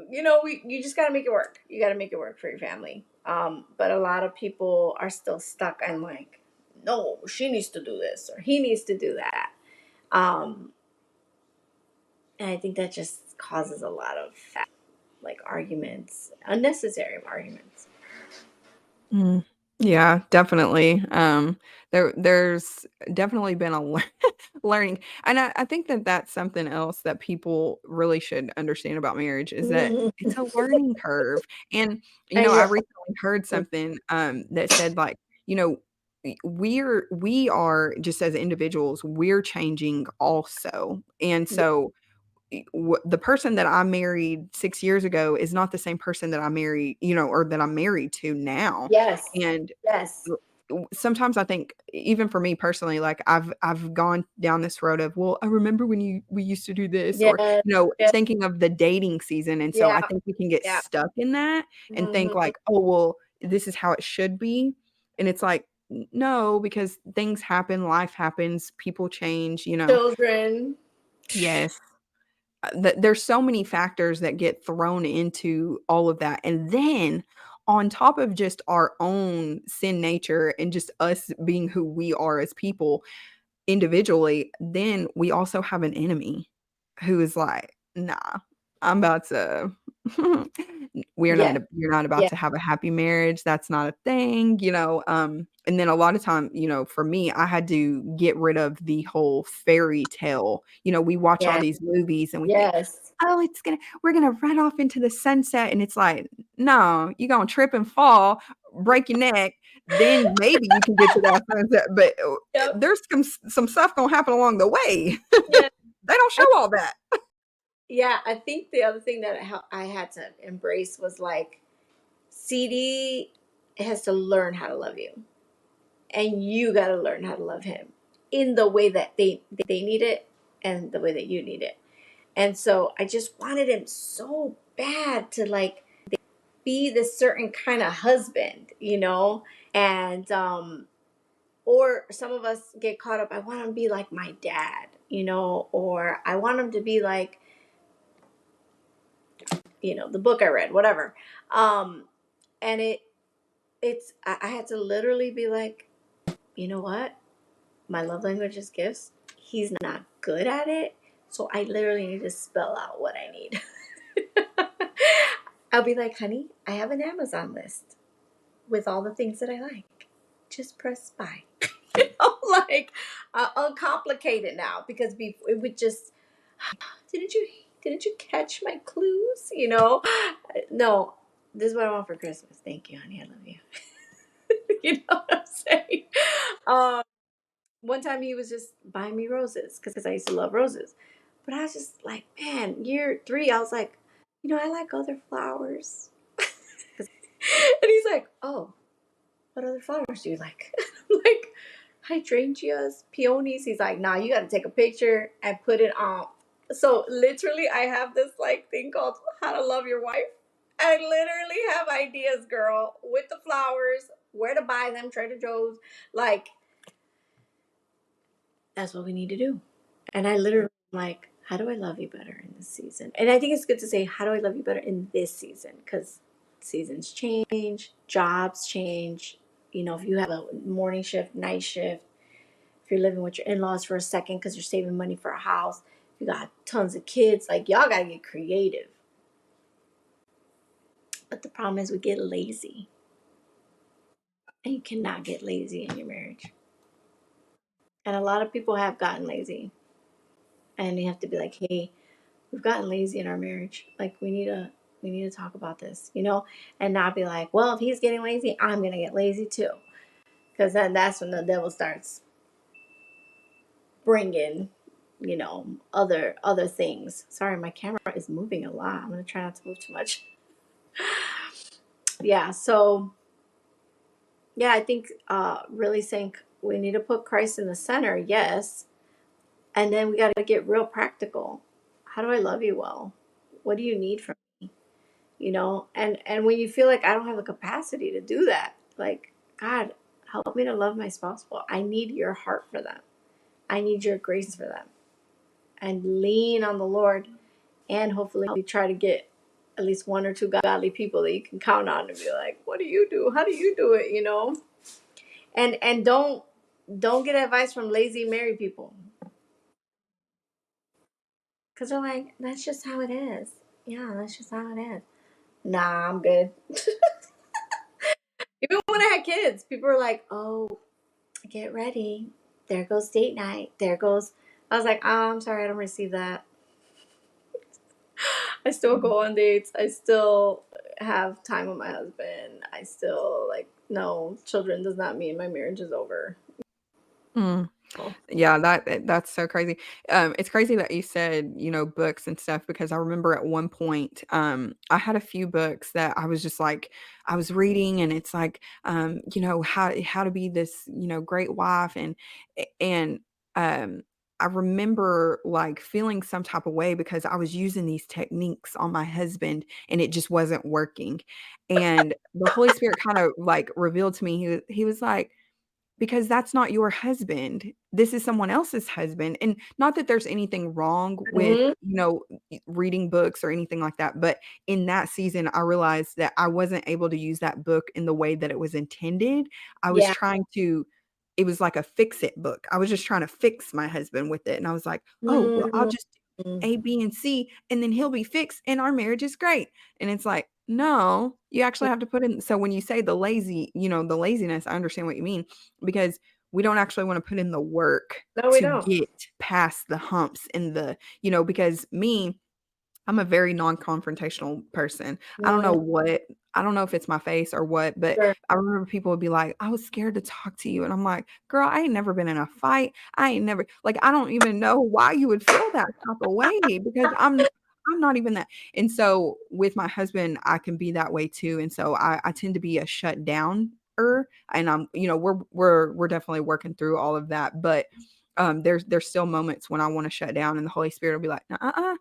S2: you just got to make it work. You got to make it work for your family. But a lot of people are still stuck on like, no, she needs to do this or he needs to do that. Um, and I think that just causes a lot of like arguments, unnecessary arguments.
S1: Mm. Yeah, definitely. There's definitely been a learning, and I think that that's something else that people really should understand about marriage is that it's a learning curve. And
S2: And
S1: I
S2: yeah,
S1: recently heard something that said like, you know, we are just as individuals, we're changing also, and so the person that I married 6 years ago is not the same person that I marry, or that I'm married to now.
S2: yes,
S1: And
S2: yes,
S1: sometimes I think even for me personally, like I've gone down this road of, well, I remember when we used to do this, or
S2: yes, yes,
S1: thinking of the dating season. And so I
S2: yeah,
S1: think we can get
S2: yeah.
S1: stuck in that and think
S2: Hmm.
S1: like, oh, well, this is how it should be. And it's like, no, because things happen, life happens, people change.
S2: Children.
S1: Yes. There's so many factors that get thrown into all of that. And then on top of just our own sin nature and just us being who we are as people individually, then we also have an enemy who is like, "Nah, I'm about to
S2: Yeah,
S1: you're not about
S2: yeah,
S1: to have a happy marriage. That's not a thing." And then a lot of time, for me, I had to get rid of the whole fairy tale. We watch all
S2: yeah,
S1: these movies and we think,
S2: yes.
S1: "Oh, we're gonna run off into the sunset," and it's like, "No, you're gonna trip and fall, break your neck, then maybe you can get to that sunset, but,
S2: Yep.
S1: there's some stuff gonna happen along the way."
S2: Yeah.
S1: They don't
S2: I,
S1: show all that.
S2: yeah, I think the other thing that I had to embrace was like CD has to learn how to love you, and you got to learn how to love him in the way that they need it and the way that you need it. And so I just wanted him so bad to like be this certain kind of husband, and or some of us get caught up. I want him to be like my dad, or I want him to be like, the book I read, whatever. Um, and I had to literally be like, you know what? My love language is gifts. He's not good at it. So I literally need to spell out what I need. I'll be like, honey, I have an Amazon list with all the things that I like. Just press buy. Like, uncomplicated now because it would just, didn't you catch my clues? No, this is what I want for Christmas. Thank you, honey. I love you. You know what I'm saying? Um, One time he was just buying me roses because I used to love roses. But I was just like, man, year 3, I was like, I like other flowers. And he's like, oh, what other flowers do you like? I'm like, hydrangeas, peonies. He's like, nah, you got to take a picture and put it on. So literally, I have this like thing called How to Love Your Wife. I literally have ideas, girl, with the flowers, where to buy them, Trader Joe's. Like, that's what we need to do. And I literally am like, how do I love you better in this season? And I think it's good to say, how do I love you better in this season? Because seasons change, jobs change. If you have a morning shift, night shift, if you're living with your in-laws for a second because you're saving money for a house, if you got tons of kids, like y'all gotta get creative. But the problem is we get lazy. And you cannot get lazy in your marriage. And a lot of people have gotten lazy. And you have to be like, hey, we've gotten lazy in our marriage. Like we need to talk about this, and not be like, well, if he's getting lazy, I'm gonna get lazy too, because then that's when the devil starts bringing, other things. Sorry, my camera is moving a lot. I'm gonna try not to move too much. Yeah. So yeah, I think really saying we need to put Christ in the center. Yes, and then we got to get real practical. How do I love you well? What do you need from and when you feel like I don't have the capacity to do that, like, God, help me to love my spouse well. I need your heart for them. I need your grace for them. And lean on the Lord, and hopefully you try to get at least one or two godly people that you can count on to be like, what do you do? How do you do it? And don't don't get advice from lazy married people. Because they're like, that's just how it is. Yeah, that's just how it is. Nah, I'm good. Even when I had kids, people were like, oh, get ready. There goes date night. There goes. I was like, oh, I'm sorry, I don't receive that. I still go on dates. I still have time with my husband. I still, like, no, children does not mean my marriage is over.
S1: Mm.
S2: Oh.
S1: Yeah, that's so crazy. It's crazy that you said, books and stuff because I remember at one point, I had a few books that I was just like, I was reading and it's like, how to be this, great wife and um I remember like feeling some type of way because I was using these techniques on my husband and it just wasn't working. And the Holy Spirit kind of like revealed to me, he was like, because that's not your husband. This is someone else's husband, and not that there's anything wrong with,
S2: Hmm.
S1: reading books or anything like that, but in that season, I realized that I wasn't able to use that book in the way that it was intended. I was
S2: Yeah.
S1: trying to it was like a fix-it book. I was just trying to fix my husband with it, and I was like, "Oh, well, I'll
S2: Mm-hmm.
S1: just do A, B, and C, and then he'll be fixed, and our marriage is great." And it's like, "No, you actually have to put in." So when you say the laziness, I understand what you mean because we don't actually want to put in the work
S2: No, we
S1: to
S2: don't.
S1: get past the humps and because I'm a very non-confrontational person. I don't know
S2: Mm,
S1: what I don't know if it's my face or what, but
S2: sure.
S1: I remember people would be like, "I was scared to talk to you." And I'm like, "Girl, I ain't never been in a fight. I ain't never like, I don't even know why you would feel that type of way because I'm not even that." And so with my husband, I can be that way too. And so I tend to be a shut down and we're definitely working through all of that. But there's still moments when I want to shut down and the Holy Spirit will be like, "Uh-uh,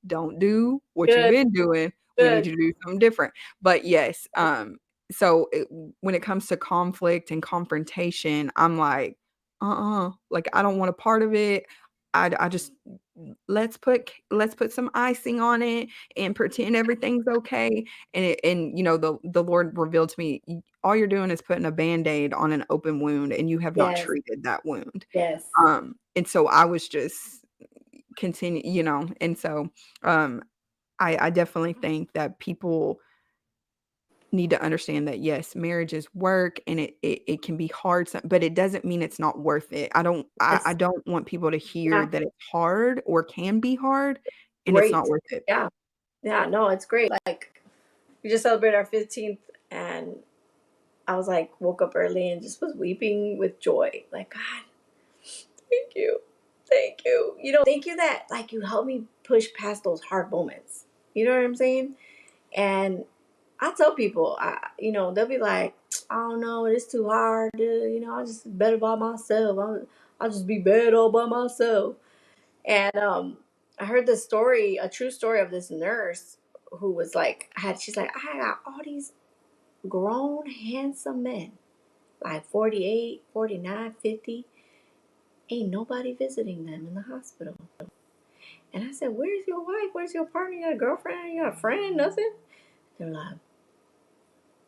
S1: don't do what you've
S2: Good.
S1: been doing. We need
S2: Good.
S1: you to do something different." But yes, so when it comes to conflict and confrontation, I'm like, like I don't want a part of it. I just let's put some icing on it and pretend everything's okay. And the Lord revealed to me, all you're doing is putting a band-aid on an open wound, and you have not
S2: Yes.
S1: treated that wound.
S2: Yes.
S1: And so I was just continue, and so um I definitely think that people need to understand that yes, marriage is work and it can be hard, but it doesn't mean it's not worth it. I
S2: Yes.
S1: don't want people to hear
S2: Yeah.
S1: that it's hard or can be hard and it's not
S2: Great.
S1: worth it.
S2: Yeah. Yeah. No, it's great. Like, we just celebrated our 15th, and I was like, woke up early and just was weeping with joy. Like, God, thank you. Thank you. Thank you that, like, you helped me push past those hard moments. You know what I'm saying? And I tell people, they'll be like, I don't know, it's too hard. I'll just better by myself. I'll just be bad all by myself. And I heard this story, a true story of this nurse who was like, she's like, I got all these grown, handsome men, like 48, 49, 50. Ain't nobody visiting them in the hospital. And I said, where's your wife? Where's your partner? You got a girlfriend? You got a friend? Nothing? They're like,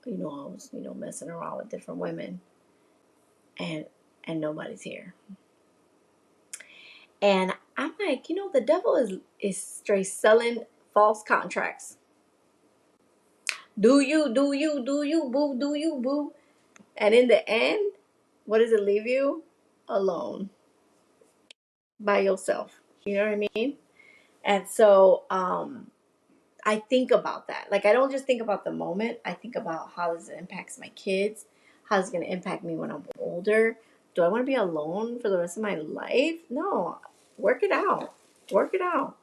S2: I was, messing around with different women, and nobody's here. And I'm like, the devil is straight selling false contracts. Do you, boo, do you, boo. And in the end, what does it leave you? Alone, by yourself. You know what I mean? And so I think about that. Like, I don't just think about the moment. I think about how this impacts my kids, how it's going to impact me when I'm older. Do I want to be alone for the rest of my life? No. Work it out. Work it out.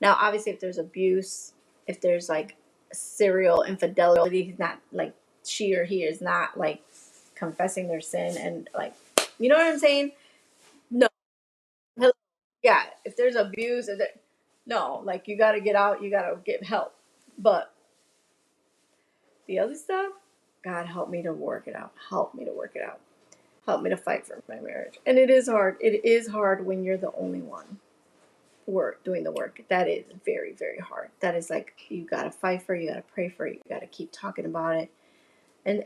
S2: Now, obviously, if there's abuse, if there's like serial infidelity, he's not like, she or he is not like confessing their sin and like, you know what I'm saying? No. Hello. Yeah. If there's abuse, no, like, you got to get out, you got to get help. But the other stuff, God, help me to work it out. Help me to work it out. Help me to fight for my marriage. And it is hard. It is hard when you're the only one doing the work. That is very, very hard. That is like, you gotta fight for it, you gotta pray for it, you gotta keep talking about it. And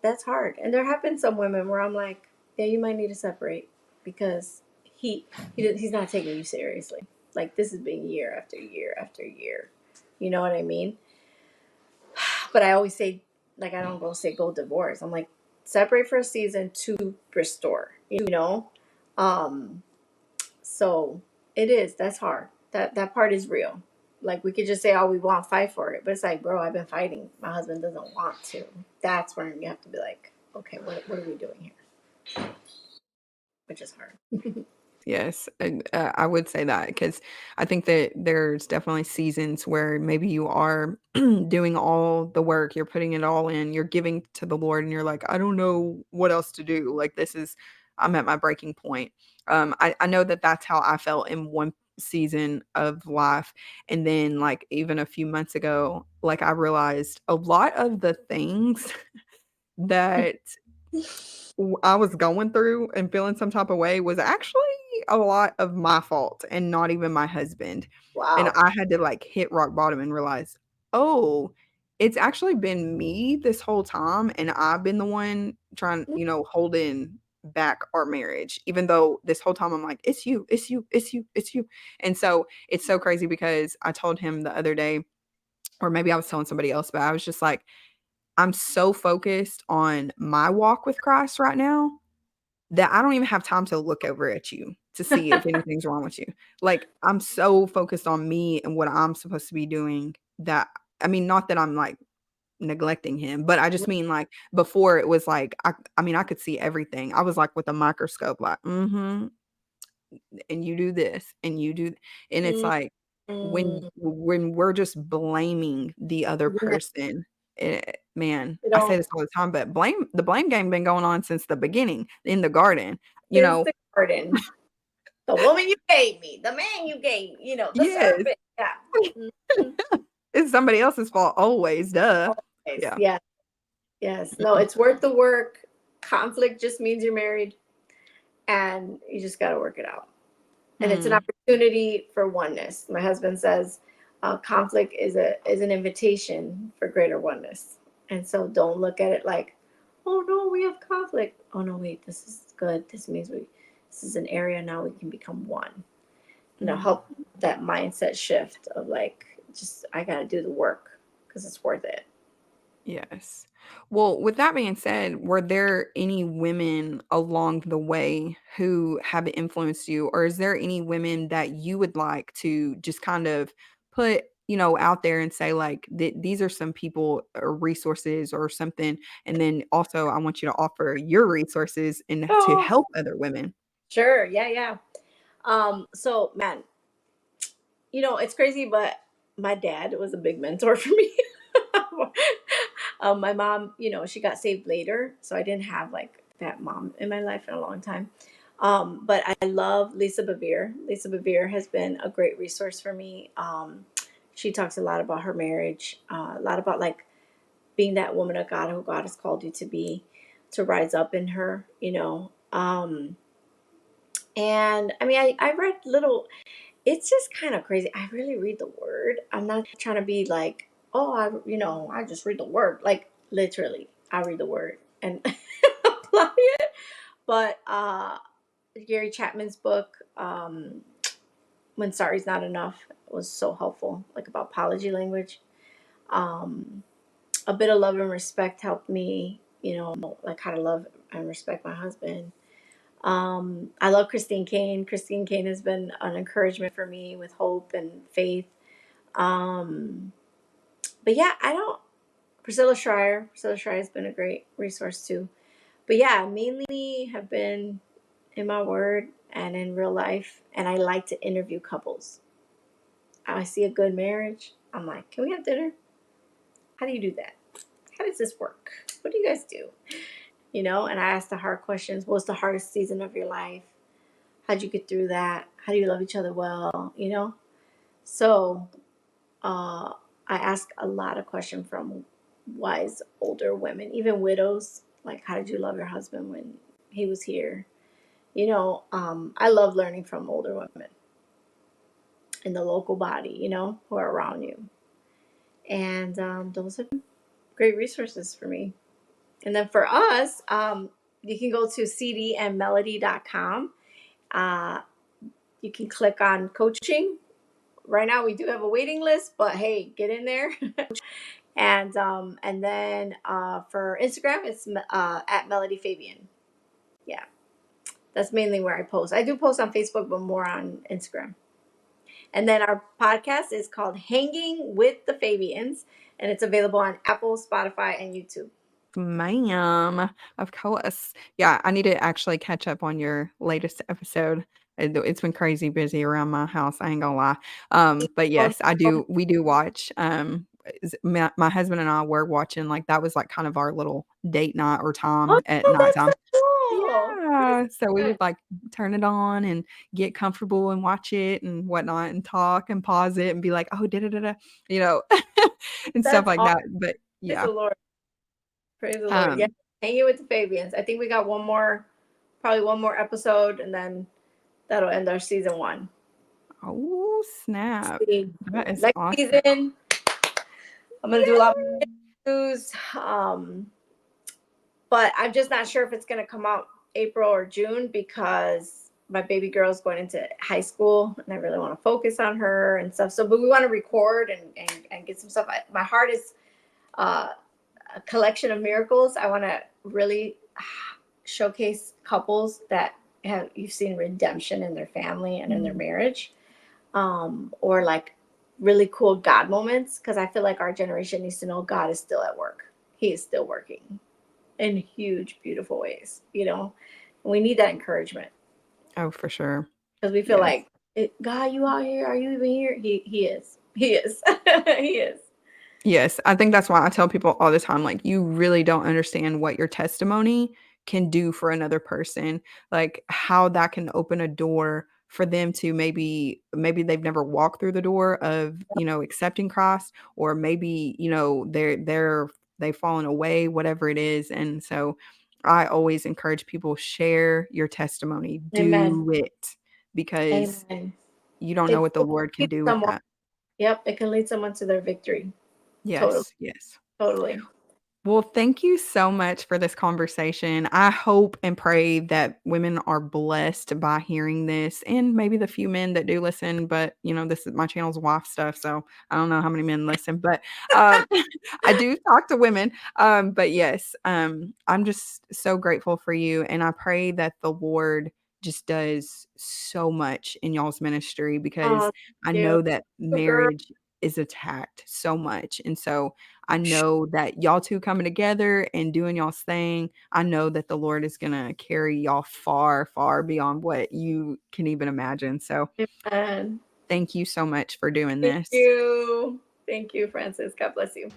S2: that's hard. And there have been some women where I'm like, yeah, you might need to separate because he's not taking you seriously. Like this has been year after year after year. You know what I mean? But I always say, like, I don't go say go divorce. I'm like, separate for a season to restore. You know, um, so it is. That's hard. That part is real. Like we could just say, oh, we want to fight for it, but it's like, bro, I've been fighting. My husband doesn't want to. That's where you have to be like, okay, what are we doing here? Which is hard.
S1: Yes, and, I would say that because I think that there's definitely seasons where maybe you are doing all the work, you're putting it all in, you're giving to the Lord, and you're like, "I don't know what else to do." Like, this is I'm at my breaking point. I know that that's how I felt in one season of life, and then, like, even a few months ago, like, I realized a lot of the things that I was going through and feeling some type of way was actually a lot of my fault and not even my husband. And
S2: Wow.
S1: I had to, like, hit rock bottom and realize, "Oh, it's actually been me this whole time, and I've been the one trying, holding back our marriage," even though this whole time I'm like, "It's you, it's you, it's you, it's you." And so, it's so crazy because I told him the other day, or maybe I was telling somebody else, but I was just like, "I'm so focused on my walk with Christ right now that I don't even have time to look over at you to see if anything's wrong with you." Like, I'm so focused on me and what I'm supposed to be doing that I mean, not that I'm, like, neglecting him, but I just mean, like, before it was like, I mean, I could see everything. I was, like, with a microscope, like, "Mhm, and you do this, and you do," and it's
S2: Mm,
S1: like, when we're just blaming the other
S2: yeah,
S1: person, man,
S2: you
S1: I say
S2: know,
S1: this all the time, but the blame game been going on since the beginning in the garden, you
S2: since
S1: know?
S2: the garden, the woman you gave me, the man you gave, the
S1: Yes,
S2: serpent. Yeah. Mhm.
S1: it's somebody else's fault always, duh.
S2: Always.
S1: Yeah.
S2: Yeah. Yes. No, it's worth the work. Conflict just means you're married and you just got to work it out. And it's an
S1: Mm,
S2: opportunity for oneness. My husband says conflict is an invitation for greater oneness. And so don't look at it like, oh no, we have conflict. Oh no, wait, this is good. This is an area now we can become one.
S1: mm.
S2: Help that mindset shift of like, just I got to do the work because it's worth it.
S1: Yes. Well, with that being said, were there any women along the way who have influenced you, or is there any women that you would like to just kind of put, out there and say, like, these are some people or resources or something? And then also, I want you to offer your resources and to
S2: Oh,
S1: help other women.
S2: sure. Yeah, yeah. So man, it's crazy, but my dad was a big mentor for me. My mom, she got saved later, so I didn't have like that mom in my life in a long time. But I love Lisa Bevere. Lisa Bevere has been a great resource for me. She talks a lot about her marriage, a lot about like being that woman of God who God has called you to be, to rise up in her, and I mean, I read little, it's just kind of crazy. I really read the word. I'm not trying to be like, oh, I just read the word. Like literally, I read the word and apply it. But Gary Chapman's book, When Sorry's Not Enough, was so helpful, like about apology language. Um, a bit of Love and Respect helped me, like how to love and respect my husband. I love Christine Kane. Christine Kane has been an encouragement for me with hope and faith. Um, but yeah, I don't. Priscilla Schreier. Priscilla Schreier has been a great resource too. But yeah, mainly have been in my word and in real life. And I like to interview couples. I see a good marriage. I'm like, can we have dinner? How do you do that? How does this work? What do you guys do? And I ask the hard questions. What's the hardest season of your life? How'd you get through that? How do you love each other well? So uh, I ask a lot of questions from wise older women, even widows. Like, how did you love your husband when he was here? I love learning from older women in the local body, who are around you. And those are great resources for me. And then for us, you can go to cdandmelody.com. Uh, you can click on coaching. Right now we do have a waiting list, but hey, get in there. And then for Instagram, it's at Melody Fabien. Yeah, that's mainly where I post. I do post on Facebook, but more on Instagram. And then our podcast is called Hanging with the Fabians, and it's available on Apple, Spotify, and YouTube.
S1: Ma'am, of course. Yeah, I need to actually catch up on your latest episode. It's been crazy busy around my house, I ain't gonna lie. But
S2: Oh,
S1: yes, I
S2: no.
S1: do we do watch, my husband and I were watching, like, that was, like, kind of our little date night or time at
S2: Oh, that's so
S1: nighttime.
S2: cool. That is
S1: Yeah, so we
S2: good.
S1: would, like, turn it on and get comfortable and watch it and whatnot and talk and pause it and be like, "Oh, da da da da," you know, and stuff
S2: That's
S1: like
S2: awesome.
S1: that, but
S2: Praise
S1: yeah.
S2: the Lord. Praise the Lord. Yeah.
S1: Um
S2: Hanging with the Fabians. I think we got one more, probably one more episode, and then that'll end our season one.
S1: Oh, snap.
S2: See,
S1: That is
S2: next
S1: awesome.
S2: season, I'm gonna do a lot more
S1: Yay!
S2: interviews. But I'm just not sure if it's gonna come out April or June because my baby girl is going into high school and I really want to focus on her and stuff. So, but we want to record and get some stuff. My heart is uh, a collection of miracles. I want to really showcase couples that have you've seen redemption in their family and in their
S1: Mm.
S2: marriage, or like really cool God moments. Because I feel like our generation needs to know God is still at work. He is still working in huge, beautiful ways. We need that encouragement
S1: Oh, for sure.
S2: because we feel
S1: Yes.
S2: like, God, you out here? Are you even here? He is. He is. He is.
S1: Yes, I think that's why I tell people all the time, like, you really don't understand what your testimony can do for another person, like, how that can open a door for them to maybe they've never walked through the door of, accepting Christ, or maybe, they've fallen away, whatever it is, and so I always encourage people, share your testimony,
S2: Amen.
S1: do it, because
S2: Amen.
S1: you don't know
S2: It
S1: what the
S2: can
S1: Lord can
S2: lead
S1: do with
S2: someone.
S1: that.
S2: Yep, it can lead someone to their victory. Totally.
S1: Yes, yes.
S2: Totally.
S1: Well, thank you so much for this conversation. I hope and pray that women are blessed by hearing this, and maybe the few men that do listen, but, this is my channel's wife stuff, so I don't know how many men listen, but, I do talk to women. But yes, I'm just so grateful for you, and I pray that the Lord just does so much in y'all's ministry, because
S2: Oh,
S1: I
S2: thank you.
S1: know that
S2: Girl.
S1: marriage is attacked so much, and so I know that y'all 2 coming together and doing y'all's thing, I know that the Lord is gonna carry y'all far, far beyond what you can even imagine, so
S2: Amen.
S1: thank you so much for doing
S2: Thank
S1: this.
S2: you. Thank you, Francis. God bless you.